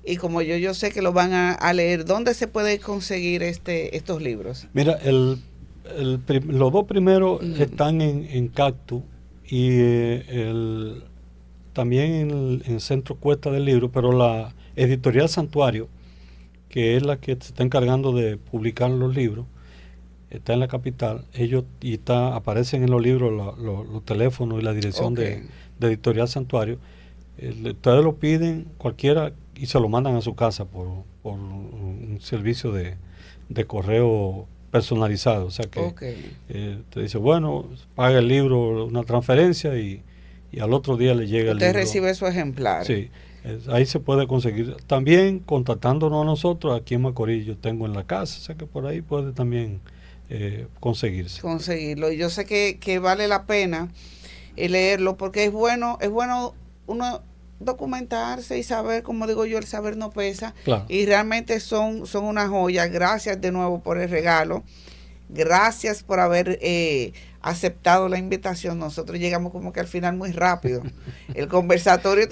y como yo sé que lo van a leer, ¿dónde se puede conseguir estos libros? Mira, los 2 primeros están en Cactus y también en Centro Cuesta del Libro, pero la editorial Santuario, que es la que se está encargando de publicar los libros, está en la capital. Ellos aparecen en los libros los teléfonos y la dirección de editorial Santuario. Ustedes lo piden cualquiera y se lo mandan a su casa por un servicio de correo personalizado. O sea que te dice, bueno, paga el libro, una transferencia y al otro día le llega el libro. Usted recibe su ejemplar. Sí, ahí se puede conseguir. También contactándonos a nosotros, aquí en Macorís yo tengo en la casa, o sea que por ahí puede también conseguirlo. Yo sé que vale la pena leerlo, porque es bueno uno documentarse y saber, como digo yo, el saber no pesa. Claro. Y realmente son una joya. Gracias de nuevo por el regalo. Gracias por haber aceptado la invitación. Nosotros llegamos como que al final muy rápido. El conversatorio,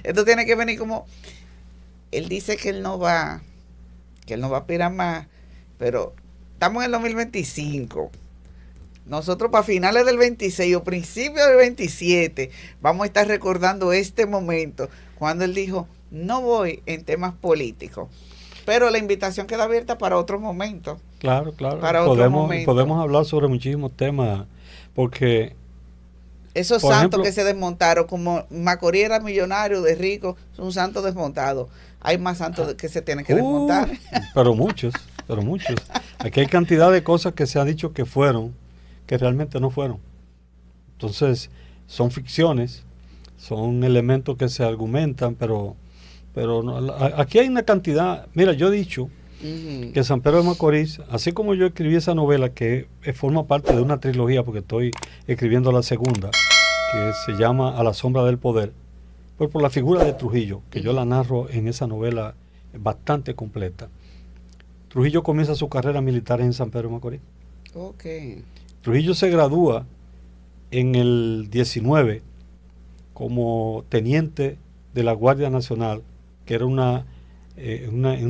esto tiene que venir como... Él dice que él no va a aspirar más, pero estamos en el 2025. Nosotros para finales del 26 o principios del 27 vamos a estar recordando este momento cuando él dijo, no voy en temas políticos. Pero la invitación queda abierta para otro momento. Claro. Para otro momento. Podemos hablar sobre muchísimos temas, porque... Esos santos que se desmontaron, como Macorís era millonario, de rico, es un santo desmontado. Hay más santos que se tienen que desmontar. Pero muchos. Aquí hay cantidad de cosas que se ha dicho que fueron, que realmente no fueron. Entonces, son ficciones, son elementos que se argumentan, pero aquí hay una cantidad. Mira, yo he dicho que San Pedro de Macorís, así como yo escribí esa novela que forma parte de una trilogía, porque estoy escribiendo la segunda, que se llama A la sombra del poder, pues por la figura de Trujillo, que yo la narro en esa novela bastante completa. Trujillo comienza su carrera militar en San Pedro de Macorís. Okay. Trujillo se gradúa en el 19 como teniente de la Guardia Nacional, que era una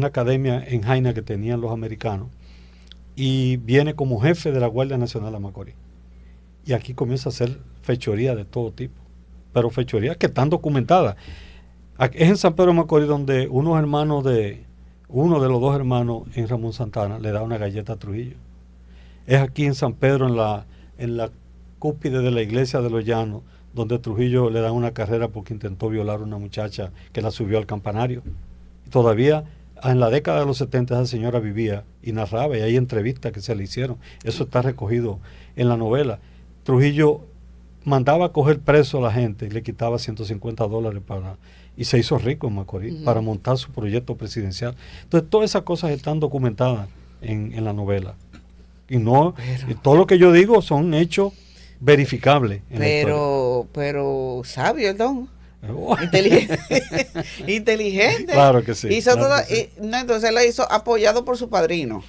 academia en Jaina que tenían los americanos, y viene como jefe de la Guardia Nacional a Macorís. Y aquí comienza a hacer fechorías de todo tipo, pero fechorías que están documentadas. Es en San Pedro de Macorís donde uno de los dos hermanos en Ramón Santana le da una galleta a Trujillo. Es aquí en San Pedro, en la cúspide de la iglesia de los Llanos, donde Trujillo le da una carrera porque intentó violar a una muchacha que la subió al campanario. Y todavía en la década de los 70 esa señora vivía y narraba, y hay entrevistas que se le hicieron. Eso está recogido en la novela. Trujillo mandaba a coger preso a la gente y le quitaba $150 y se hizo rico en Macorís para montar su proyecto presidencial. Entonces todas esas cosas están documentadas en la novela. Y todo lo que yo digo son hechos verificables en la historia. Pero sabio el don. Inteligente. Inteligente. Claro que sí. Hizo claro todo, que sí. no, entonces él la hizo apoyado por su padrino,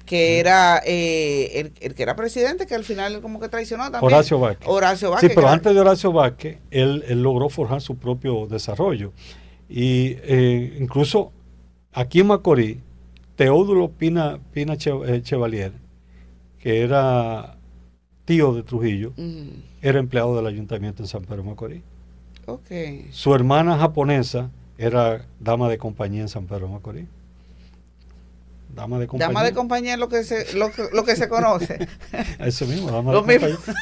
que era el que era presidente, que al final como que traicionó también. Horacio Vázquez. Horacio Vázquez. Sí, pero antes de Horacio Vázquez, él logró forjar su propio desarrollo. Y incluso aquí en Macorís, Teodulo Pina Chevalier, que era tío de Trujillo, era empleado del ayuntamiento en San Pedro de Macorís. Okay. Su hermana japonesa era dama de compañía en San Pedro de Macorís. Dama de compañía es lo que se conoce. Eso mismo,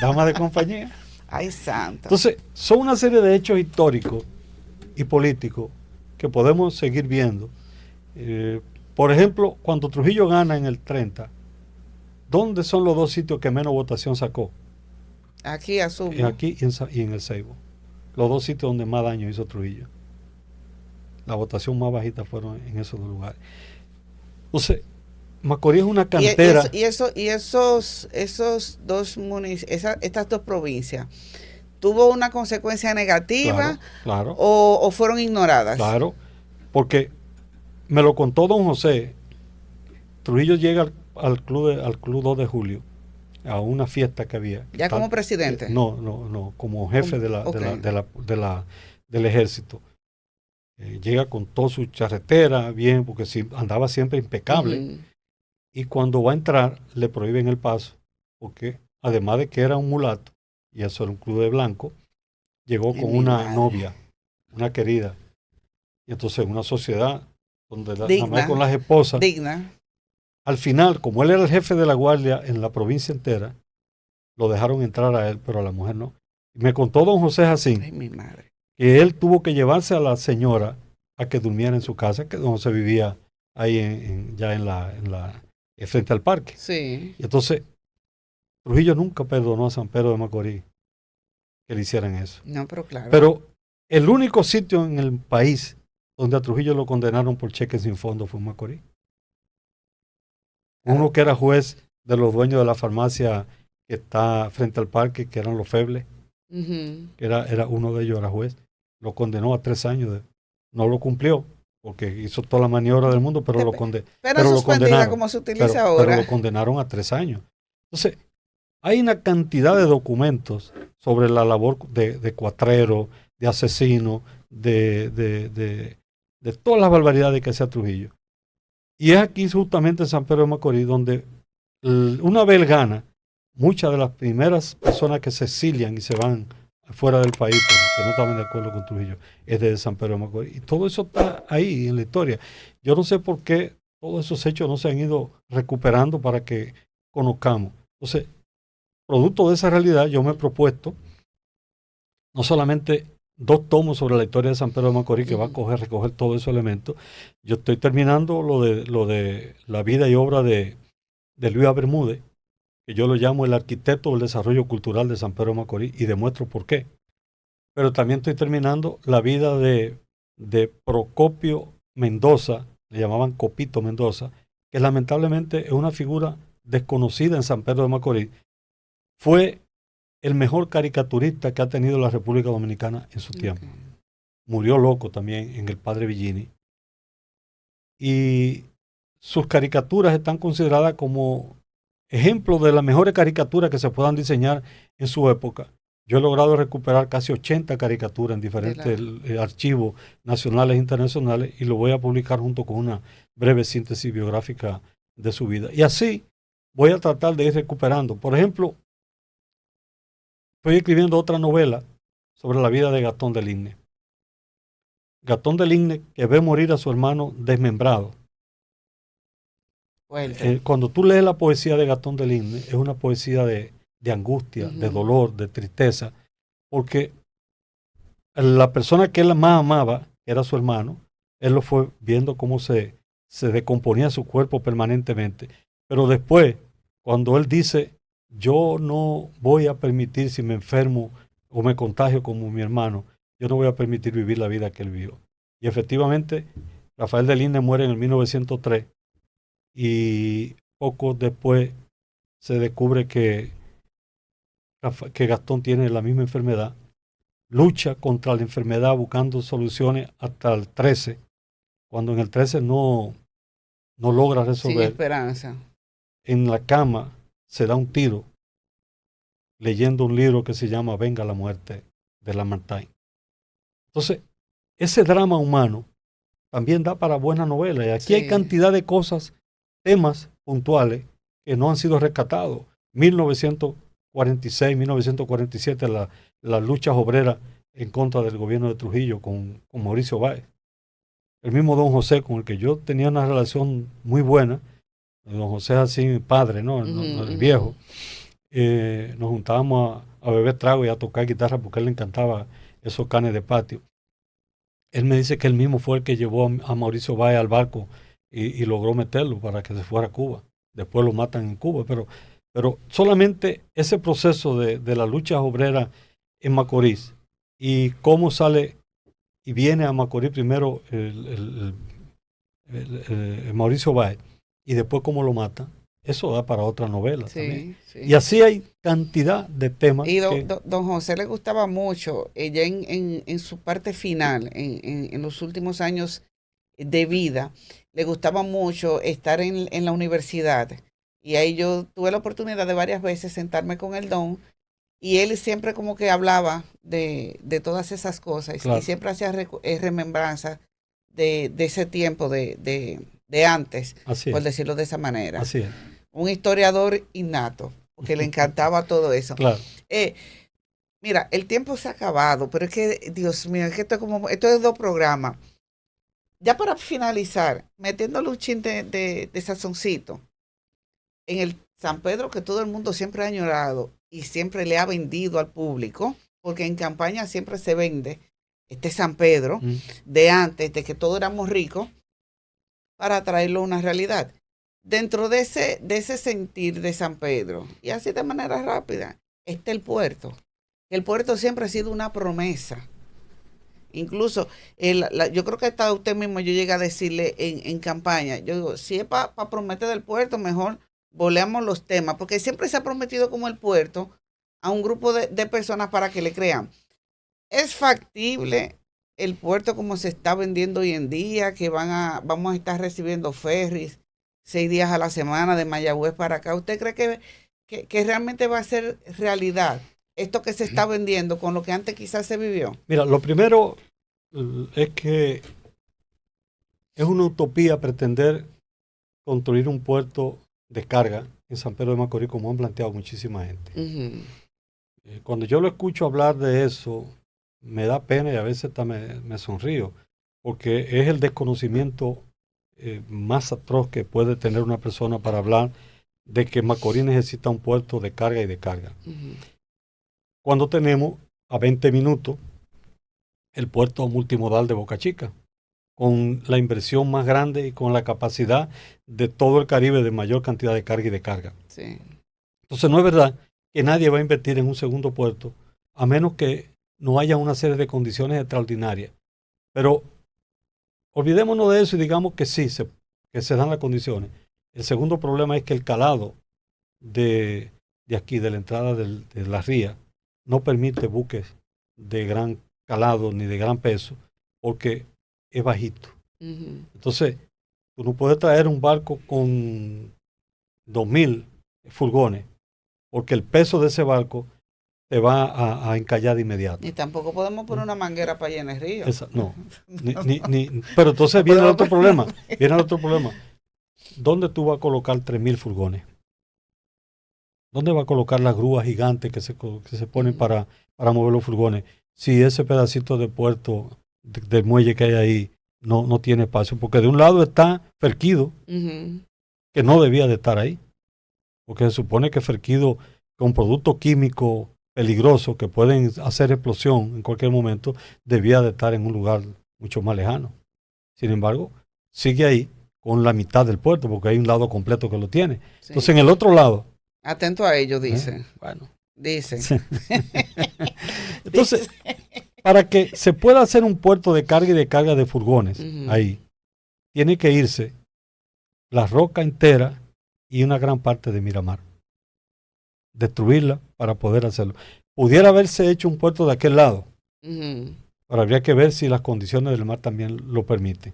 dama de compañía. Ay, santo. Entonces, son una serie de hechos históricos y políticos que podemos seguir viendo. Por ejemplo, cuando Trujillo gana en el 30, ¿dónde son los dos sitios que menos votación sacó? Aquí, asumo. Aquí y en el Ceibo. Los dos sitios donde más daño hizo Trujillo. La votación más bajita fueron en esos dos lugares. Entonces, Macorís es una cantera. Esos dos estas dos provincias, ¿tuvo una consecuencia negativa? Claro. ¿O fueron ignoradas? Claro, porque me lo contó don José. Trujillo llega al club 2 de julio, a una fiesta que había. ¿Ya como presidente? No, como jefe del ejército. Llega con toda su charretera, bien, porque andaba siempre impecable. Y cuando va a entrar, le prohíben el paso, porque además de que era un mulato, y eso era un club de blanco, llegó con una novia, una querida. Y entonces una sociedad donde nada más con las esposas. Digna. Al final, como él era el jefe de la guardia en la provincia entera, lo dejaron entrar a él, pero a la mujer no. Y me contó don José Jacín. Ay, mi madre. Que él tuvo que llevarse a la señora a que durmiera en su casa, que donde se vivía ahí frente al parque. Sí. Y entonces, Trujillo nunca perdonó a San Pedro de Macorís que le hicieran eso. No, pero claro. Pero el único sitio en el país donde a Trujillo lo condenaron por cheques sin fondo fue en Macorís. Uno que era juez de los dueños de la farmacia que está frente al parque, que eran los Febles, era uno de ellos, era juez, lo condenó a 3 años. No lo cumplió, porque hizo toda la maniobra del mundo, pero lo condenaron. Como se utiliza ahora. Pero lo condenaron a 3 años. Entonces, hay una cantidad de documentos sobre la labor de cuatrero, de asesino, de todas las barbaridades que hacía Trujillo. Y es aquí justamente en San Pedro de Macorís donde una vez gana, muchas de las primeras personas que se exilian y se van fuera del país porque no estaban de acuerdo con Trujillo es de San Pedro de Macorís. Y todo eso está ahí en la historia. Yo no sé por qué todos esos hechos no se han ido recuperando para que conozcamos. Entonces, producto de esa realidad, yo me he propuesto no solamente 2 tomos sobre la historia de San Pedro de Macorís, que va a recoger todos esos elementos. Yo estoy terminando lo de la vida y obra de Luis Bermúdez, que yo lo llamo el arquitecto del desarrollo cultural de San Pedro de Macorís y demuestro por qué. Pero también estoy terminando la vida de Procopio Mendoza, le llamaban Copito Mendoza, que lamentablemente es una figura desconocida en San Pedro de Macorís. Fue el mejor caricaturista que ha tenido la República Dominicana en su tiempo. Murió loco también en El Padre Villini. Y sus caricaturas están consideradas como ejemplos de las mejores caricaturas que se puedan diseñar en su época. Yo he logrado recuperar casi 80 caricaturas en diferentes archivos nacionales e internacionales y lo voy a publicar junto con una breve síntesis biográfica de su vida. Y así voy a tratar de ir recuperando. Por ejemplo, estoy escribiendo otra novela sobre la vida de Gastón del Igne. Gastón del Igne, que ve morir a su hermano desmembrado. Cuando tú lees la poesía de Gastón del Igne, es una poesía de angustia, de dolor, de tristeza, porque la persona que él más amaba, que era su hermano, él lo fue viendo cómo se decomponía su cuerpo permanentemente. Pero después, cuando él dice, yo no voy a permitir, si me enfermo o me contagio como mi hermano, yo no voy a permitir vivir la vida que él vivió. Y efectivamente, Rafael del Igne muere en el 1903 y poco después se descubre que Gastón tiene la misma enfermedad, lucha contra la enfermedad buscando soluciones hasta el 13, cuando en el 13 no logra resolver. Sin esperanza. En la cama se da un tiro leyendo un libro que se llama Venga la muerte de Lamartine. Entonces, ese drama humano también da para buena novela. Y aquí hay cantidad de cosas, temas puntuales que no han sido rescatados. 1946, 1947, las luchas obreras en contra del gobierno de Trujillo con Mauricio Báez. El mismo don José, con el que yo tenía una relación muy buena, don José es así mi padre, ¿no? El viejo. Nos juntábamos a beber trago y a tocar guitarra porque a él le encantaba esos canes de patio. Él me dice que él mismo fue el que llevó a Mauricio Báez al barco y logró meterlo para que se fuera a Cuba. Después lo matan en Cuba, pero solamente ese proceso de la lucha obrera en Macorís y cómo sale y viene a Macorís primero el Mauricio Báez y después cómo lo mata, eso da para otra novela también. Sí. Y así hay cantidad de temas. Y don José le gustaba mucho, ella en su parte final, en los últimos años de vida, le gustaba mucho estar en la universidad. Y ahí yo tuve la oportunidad de varias veces sentarme con el don y él siempre como que hablaba de todas esas cosas. Claro. Y siempre hacía remembranza de ese tiempo de antes, por decirlo de esa manera. Así es. Un historiador innato, porque le encantaba todo eso. Claro. Mira, el tiempo se ha acabado, pero es que, Dios mío, es que esto es 2 programas. Ya para finalizar, metiéndole un chin de sazoncito, en el San Pedro que todo el mundo siempre ha añorado y siempre le ha vendido al público, porque en campaña siempre se vende este San Pedro de antes, de que todos éramos ricos, para traerlo a una realidad. Dentro de ese sentir de San Pedro, y así de manera rápida, está el puerto. El puerto siempre ha sido una promesa. Incluso, yo creo que hasta usted mismo, yo llegué a decirle en campaña, yo digo, si es para prometer del puerto, mejor voleamos los temas, porque siempre se ha prometido como el puerto a un grupo de personas para que le crean. ¿Es factible el puerto como se está vendiendo hoy en día, que vamos a estar recibiendo ferries 6 días a la semana de Mayagüez para acá? ¿Usted cree que realmente va a ser realidad esto que se está vendiendo con lo que antes quizás se vivió? Mira, lo primero es que es una utopía pretender construir un puerto de carga en San Pedro de Macorís, como han planteado muchísima gente. Cuando yo lo escucho hablar de eso, me da pena y a veces hasta me sonrío, porque es el desconocimiento más atroz que puede tener una persona para hablar de que Macorís necesita un puerto de carga y de carga. Cuando tenemos a 20 minutos el puerto multimodal de Boca Chica, con la inversión más grande y con la capacidad de todo el Caribe de mayor cantidad de carga y de carga. Sí. Entonces no es verdad que nadie va a invertir en un segundo puerto, a menos que no haya una serie de condiciones extraordinarias. Pero olvidémonos de eso y digamos que sí, que se dan las condiciones. El segundo problema es que el calado de aquí, de la entrada de la ría, no permite buques de gran calado ni de gran peso, porque es bajito. Entonces, tú no puedes traer un barco con 2.000 furgones, porque el peso de ese barco te va a encallar de inmediato. Y tampoco podemos poner una manguera para llenar el río. No. Pero entonces viene el otro problema. Viene el otro problema. ¿Dónde tú vas a colocar 3.000 furgones? ¿Dónde va a colocar las grúas gigantes que se ponen para mover los furgones? Si ese pedacito de puerto, del muelle que hay ahí, no tiene espacio. Porque de un lado está Ferquido, que no debía de estar ahí. Porque se supone que Ferquido, con productos químicos peligrosos que pueden hacer explosión en cualquier momento, debía de estar en un lugar mucho más lejano. Sin embargo, sigue ahí con la mitad del puerto, porque hay un lado completo que lo tiene. Sí. Entonces, en el otro lado... Atento a ello, dice. Bueno. Dice. Sí. Entonces, para que se pueda hacer un puerto de carga y descarga de furgones, ahí, tiene que irse la roca entera y una gran parte de Miramar. Destruirla para poder hacerlo. Pudiera haberse hecho un puerto de aquel lado, pero habría que ver si las condiciones del mar también lo permiten.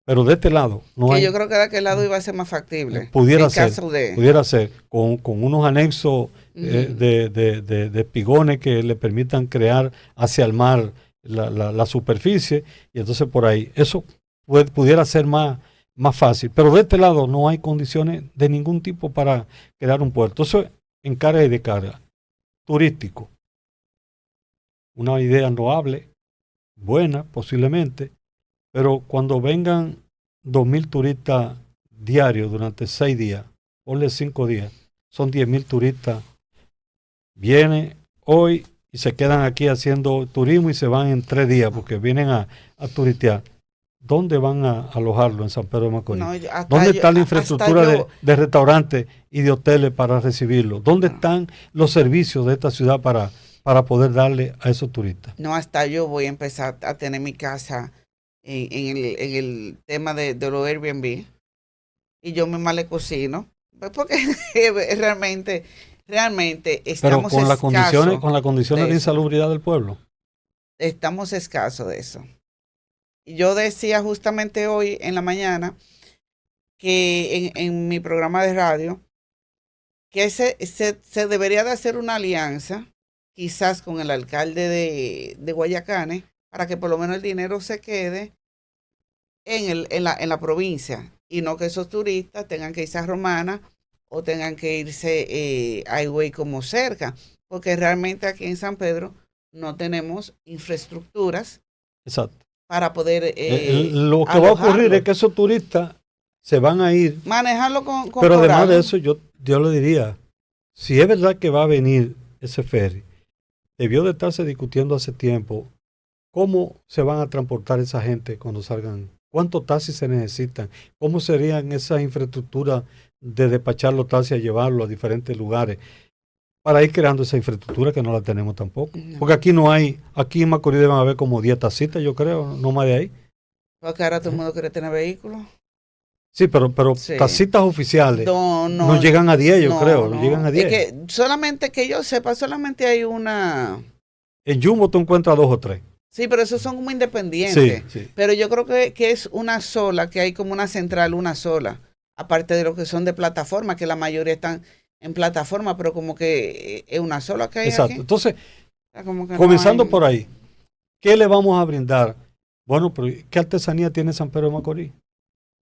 Pero de este lado no hay. Yo creo que de aquel lado iba a ser más factible. Pudiera ser con unos anexos de espigones que le permitan crear hacia el mar la superficie, y entonces por ahí eso pudiera ser más fácil. Pero de este lado no hay condiciones de ningún tipo para crear un puerto. Eso en carga y descarga. Turístico. Una idea loable, buena posiblemente, pero cuando vengan 2.000 turistas diarios durante 6 días, ponle 5 días, son 10.000 turistas, vienen hoy y se quedan aquí haciendo turismo y se van en 3 días porque vienen a turistear. ¿Dónde van a alojarlo en San Pedro de Macorís? ¿Dónde está la infraestructura de restaurantes y de hoteles para recibirlo? ¿Dónde están los servicios de esta ciudad para poder darle a esos turistas? No, hasta yo voy a empezar a tener mi casa en el tema de los Airbnb, y yo misma le cocino, porque realmente estamos pero con las condiciones de insalubridad del pueblo. Estamos escasos de eso. Yo decía justamente hoy en la mañana que en mi programa de radio que se debería de hacer una alianza quizás con el alcalde de Guayacanes, para que por lo menos el dinero se quede en la provincia, y no que esos turistas tengan que irse a Romana o tengan que irse a Higüey como cerca, porque realmente aquí en San Pedro no tenemos infraestructuras. Exacto. Para poder lo que va a ocurrir es que esos turistas se van a ir. Manejarlo con pero además de eso, yo le diría, si es verdad que va a venir ese ferry, debió de estarse discutiendo hace tiempo cómo se van a transportar esa gente cuando salgan, cuántos taxis se necesitan, cómo serían esas infraestructuras de despachar los taxis a llevarlo a diferentes lugares, para ir creando esa infraestructura que no la tenemos tampoco. No. Porque aquí no hay, aquí en Macorís deben haber como 10 taxitas, yo creo, no más de ahí. Porque ahora todo el mundo quiere tener vehículos. Sí, pero sí. Taxitas oficiales no llegan a 10, yo creo, no llegan a 10. Es que solamente que yo sepa, solamente hay una... En Jumbo tú encuentras 2 o 3. Sí, pero esos son como independientes. Sí. Pero yo creo que es una sola, que hay como una central, una sola. Aparte de lo que son de plataforma, que la mayoría están en plataforma, pero como que es una sola que hay. Exacto. Aquí. Entonces, comenzando por ahí, ¿qué le vamos a brindar? Bueno, pero ¿qué artesanía tiene San Pedro de Macorís?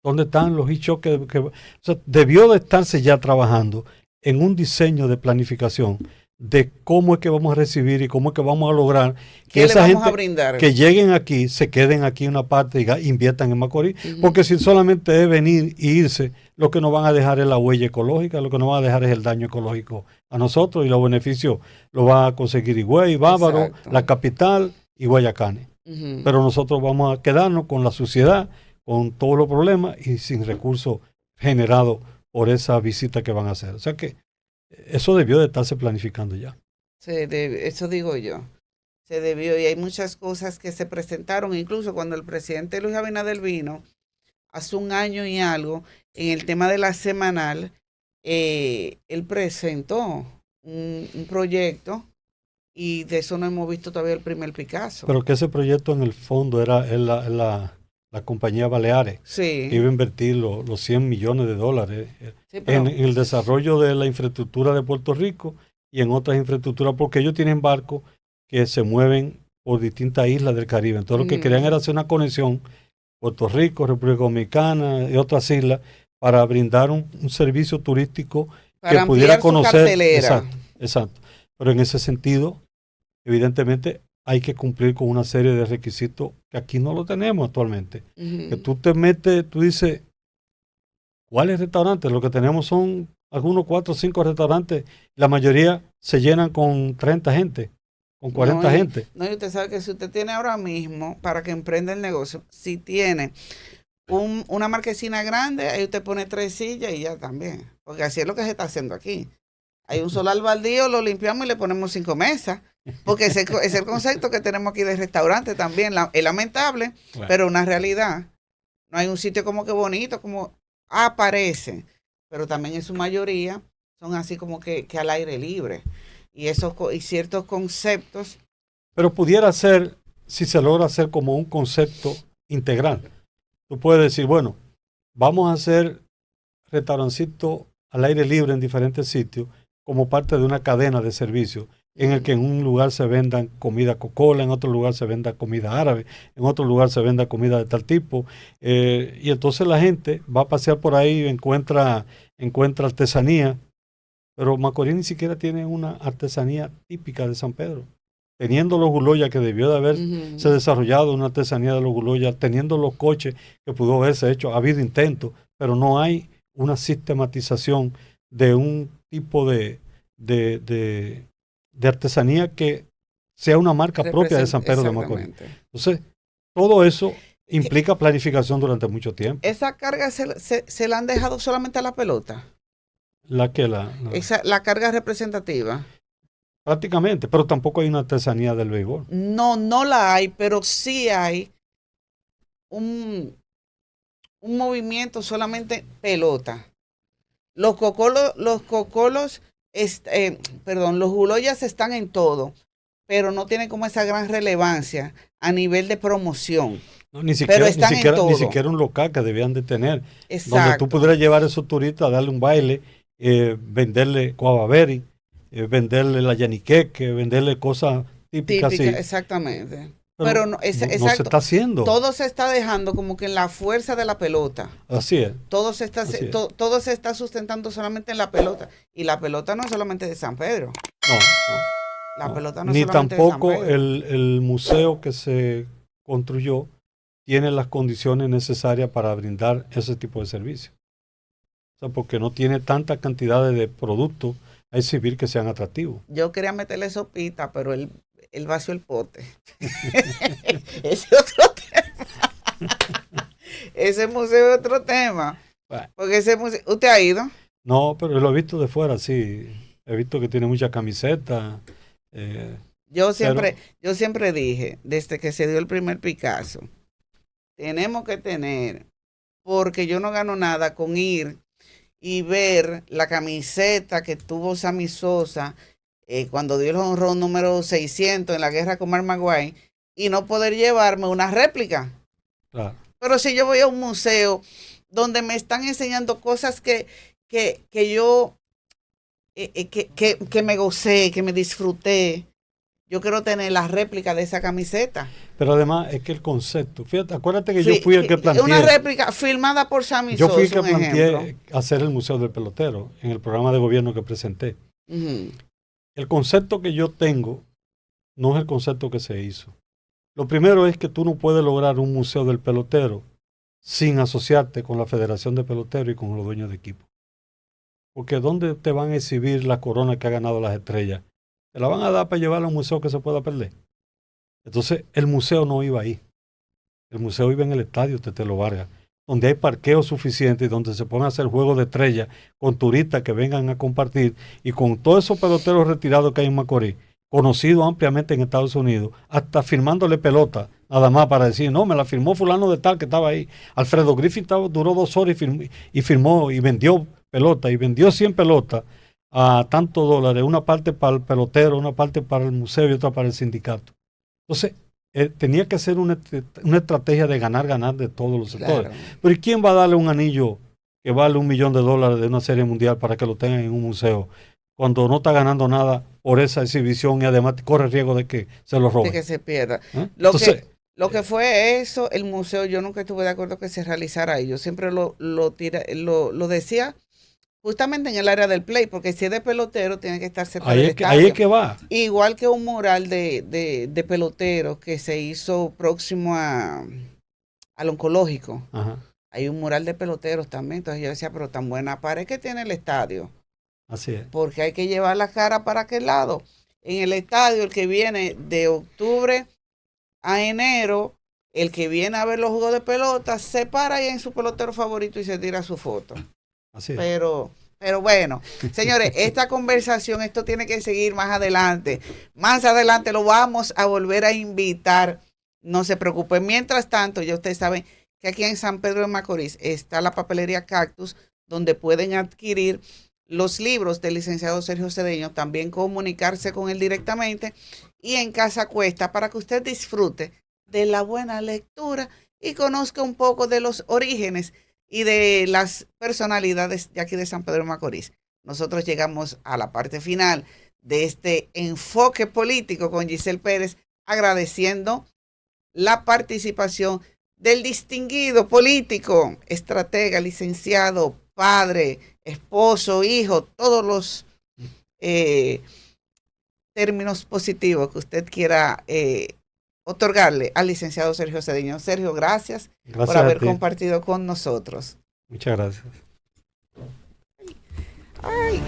¿Dónde están los hichos o sea, debió de estarse ya trabajando en un diseño de planificación de cómo es que vamos a recibir y cómo es que vamos a lograr que esa gente que lleguen aquí, se queden aquí una parte y inviertan en Macorís, porque si solamente es venir e irse, lo que nos van a dejar es la huella ecológica, lo que nos van a dejar es el daño ecológico a nosotros, y los beneficios los va a conseguir Higüey, Bávaro, la capital y Guayacanes. Pero nosotros vamos a quedarnos con la suciedad, con todos los problemas y sin recursos generados por esa visita que van a hacer. O sea que Eso debió de estarse planificando ya. Eso digo yo. Se debió, y hay muchas cosas que se presentaron, incluso cuando el presidente Luis Abinader vino, hace un año y algo, en el tema de la semanal, él presentó un proyecto y de eso no hemos visto todavía el primer Picasso. Pero que ese proyecto en el fondo era la compañía Baleares, Sí. que iba a invertir los 100 millones de dólares Sí, pero, en el desarrollo de la infraestructura de Puerto Rico y en otras infraestructuras, porque ellos tienen barcos que se mueven por distintas islas del Caribe. Entonces lo que querían era hacer una conexión Puerto Rico, República Dominicana y otras islas para brindar un servicio turístico que para pudiera ampliar su conocer. cartelera. Exacto, exacto. Pero en ese sentido, evidentemente, hay que cumplir con una serie de requisitos que aquí no lo tenemos actualmente. Que tú te metes, tú dices, ¿cuáles restaurantes? Lo que tenemos son algunos 4 o 5 restaurantes. La mayoría se llenan con 30 gente, con 40 gente. No, y usted sabe que si usted tiene ahora mismo, para que emprenda el negocio, si tiene una marquesina grande, ahí usted pone 3 sillas y ya también. Porque así es lo que se está haciendo aquí. Hay un solar baldío, lo limpiamos y le ponemos 5 mesas. Porque ese es el concepto que tenemos aquí de restaurante también. Es lamentable, claro, pero una realidad. No hay un sitio como que bonito, como aparece. Pero también en su mayoría son así como que al aire libre. Y ciertos conceptos. Pero pudiera ser, si se logra hacer como un concepto integral. Tú puedes decir, bueno, vamos a hacer restaurancitos al aire libre en diferentes sitios como parte de una cadena de servicios en el que en un lugar se vendan comida cocola, en otro lugar se venda comida árabe, en otro lugar se venda comida de tal tipo. Y entonces la gente va a pasear por ahí, encuentra artesanía, pero Macorís ni siquiera tiene una artesanía típica de San Pedro. Teniendo los guloyas que debió de haberse desarrollado una artesanía de los guloyas, teniendo los coches que pudo haberse hecho, ha habido intentos, pero no hay una sistematización de un tipo de artesanía que sea una marca propia de San Pedro de Macorís. Entonces, todo eso implica planificación durante mucho tiempo. ¿Esa carga se la han dejado solamente a la pelota? La carga representativa. Prácticamente, pero tampoco hay una artesanía del béisbol. No la hay, pero sí hay un movimiento solamente pelota. Los cocolos, los guloyas están en todo, pero no tienen como esa gran relevancia a nivel de promoción. No, ni siquiera un local que debían de tener. Exacto. Donde tú pudieras llevar a esos turistas a darle un baile, venderle guavaberi, venderle la yaniqueque, venderle cosas típicas así. Exactamente. Pero no, no se está haciendo. Todo se está dejando como que en la fuerza de la pelota. Así es. Todo se está sustentando solamente en la pelota. Y la pelota no es solamente de San Pedro. No. La pelota no es ni solamente tampoco de San Pedro. El museo que se construyó tiene las condiciones necesarias para brindar ese tipo de servicio. O sea, porque no tiene tanta cantidad de productos a exhibir que sean atractivos. Yo quería meterle sopita, pero él vació el pote. Ese es otro tema. Ese museo es otro tema. Bueno. Porque ese museo, ¿usted ha ido? No, pero lo he visto de fuera, sí. He visto que tiene muchas camisetas. Yo siempre dije, desde que se dio el primer Picasso, tenemos que tener, porque yo no gano nada con ir y ver la camiseta que tuvo Sammy Sosa cuando dio el jonrón número 600 en la guerra con Mark McGwire y no poder llevarme una réplica. Claro. Pero si yo voy a un museo donde me están enseñando cosas que yo que me gocé, que me disfruté, yo quiero tener la réplica de esa camiseta. Pero además es que el concepto, fíjate, acuérdate que yo fui el que planteé. Una réplica filmada por Sammy Sosa. Yo fui el que planteé hacer el Museo del Pelotero en el programa de gobierno que presenté. El concepto que yo tengo no es el concepto que se hizo. Lo primero es que tú no puedes lograr un museo del pelotero sin asociarte con la Federación de Peloteros y con los dueños de equipo. Porque ¿dónde te van a exhibir la corona que ha ganado las estrellas? ¿Te la van a dar para llevarla a un museo que se pueda perder? Entonces, el museo no iba ahí. El museo iba en el estadio Tetelo Vargas, donde hay parqueo suficiente y donde se pueden hacer juegos de estrella con turistas que vengan a compartir y con todos esos peloteros retirados que hay en Macorís, conocido ampliamente en Estados Unidos, hasta firmándole pelota, nada más para decir, no, me la firmó fulano de tal que estaba ahí. Alfredo Griffith duró 2 horas y firmó y vendió pelota, y vendió 100 pelotas a tantos dólares, una parte para el pelotero, una parte para el museo y otra para el sindicato. Entonces, tenía que ser una estrategia de ganar de todos los sectores. Claro. Pero ¿y quién va a darle un anillo que vale $1 millón de una serie mundial para que lo tengan en un museo cuando no está ganando nada por esa exhibición y además corre riesgo de que se lo roben? De que se pierda. ¿Eh? Entonces, lo que fue eso, el museo, yo nunca estuve de acuerdo que se realizara ahí. Yo siempre lo decía justamente en el área del play, porque si es de pelotero, tiene que estar cerca del estadio. Ahí es que va. Igual que un mural de peloteros que se hizo próximo al oncológico. Ajá. Hay un mural de peloteros también. Entonces yo decía, pero tan buena pared que tiene el estadio. Así es. Porque hay que llevar la cara para aquel lado. En el estadio, el que viene de octubre a enero, el que viene a ver los juegos de pelota, se para ahí en su pelotero favorito y se tira su foto. Así es. Pero bueno, señores, esta conversación, esto tiene que seguir más adelante. Más adelante lo vamos a volver a invitar. No se preocupen. Mientras tanto, ya ustedes saben que aquí en San Pedro de Macorís está la papelería Cactus, donde pueden adquirir los libros del licenciado Sergio Cedeño, también comunicarse con él directamente, y en Casa Cuesta, para que usted disfrute de la buena lectura y conozca un poco de los orígenes y de las personalidades de aquí de San Pedro de Macorís. Nosotros llegamos a la parte final de este enfoque político con Giselle Pérez, agradeciendo la participación del distinguido político, estratega, licenciado, padre, esposo, hijo, todos los términos positivos que usted quiera otorgarle al licenciado Sergio Cedeño. Sergio, gracias por haber compartido con nosotros. Muchas gracias. Ay.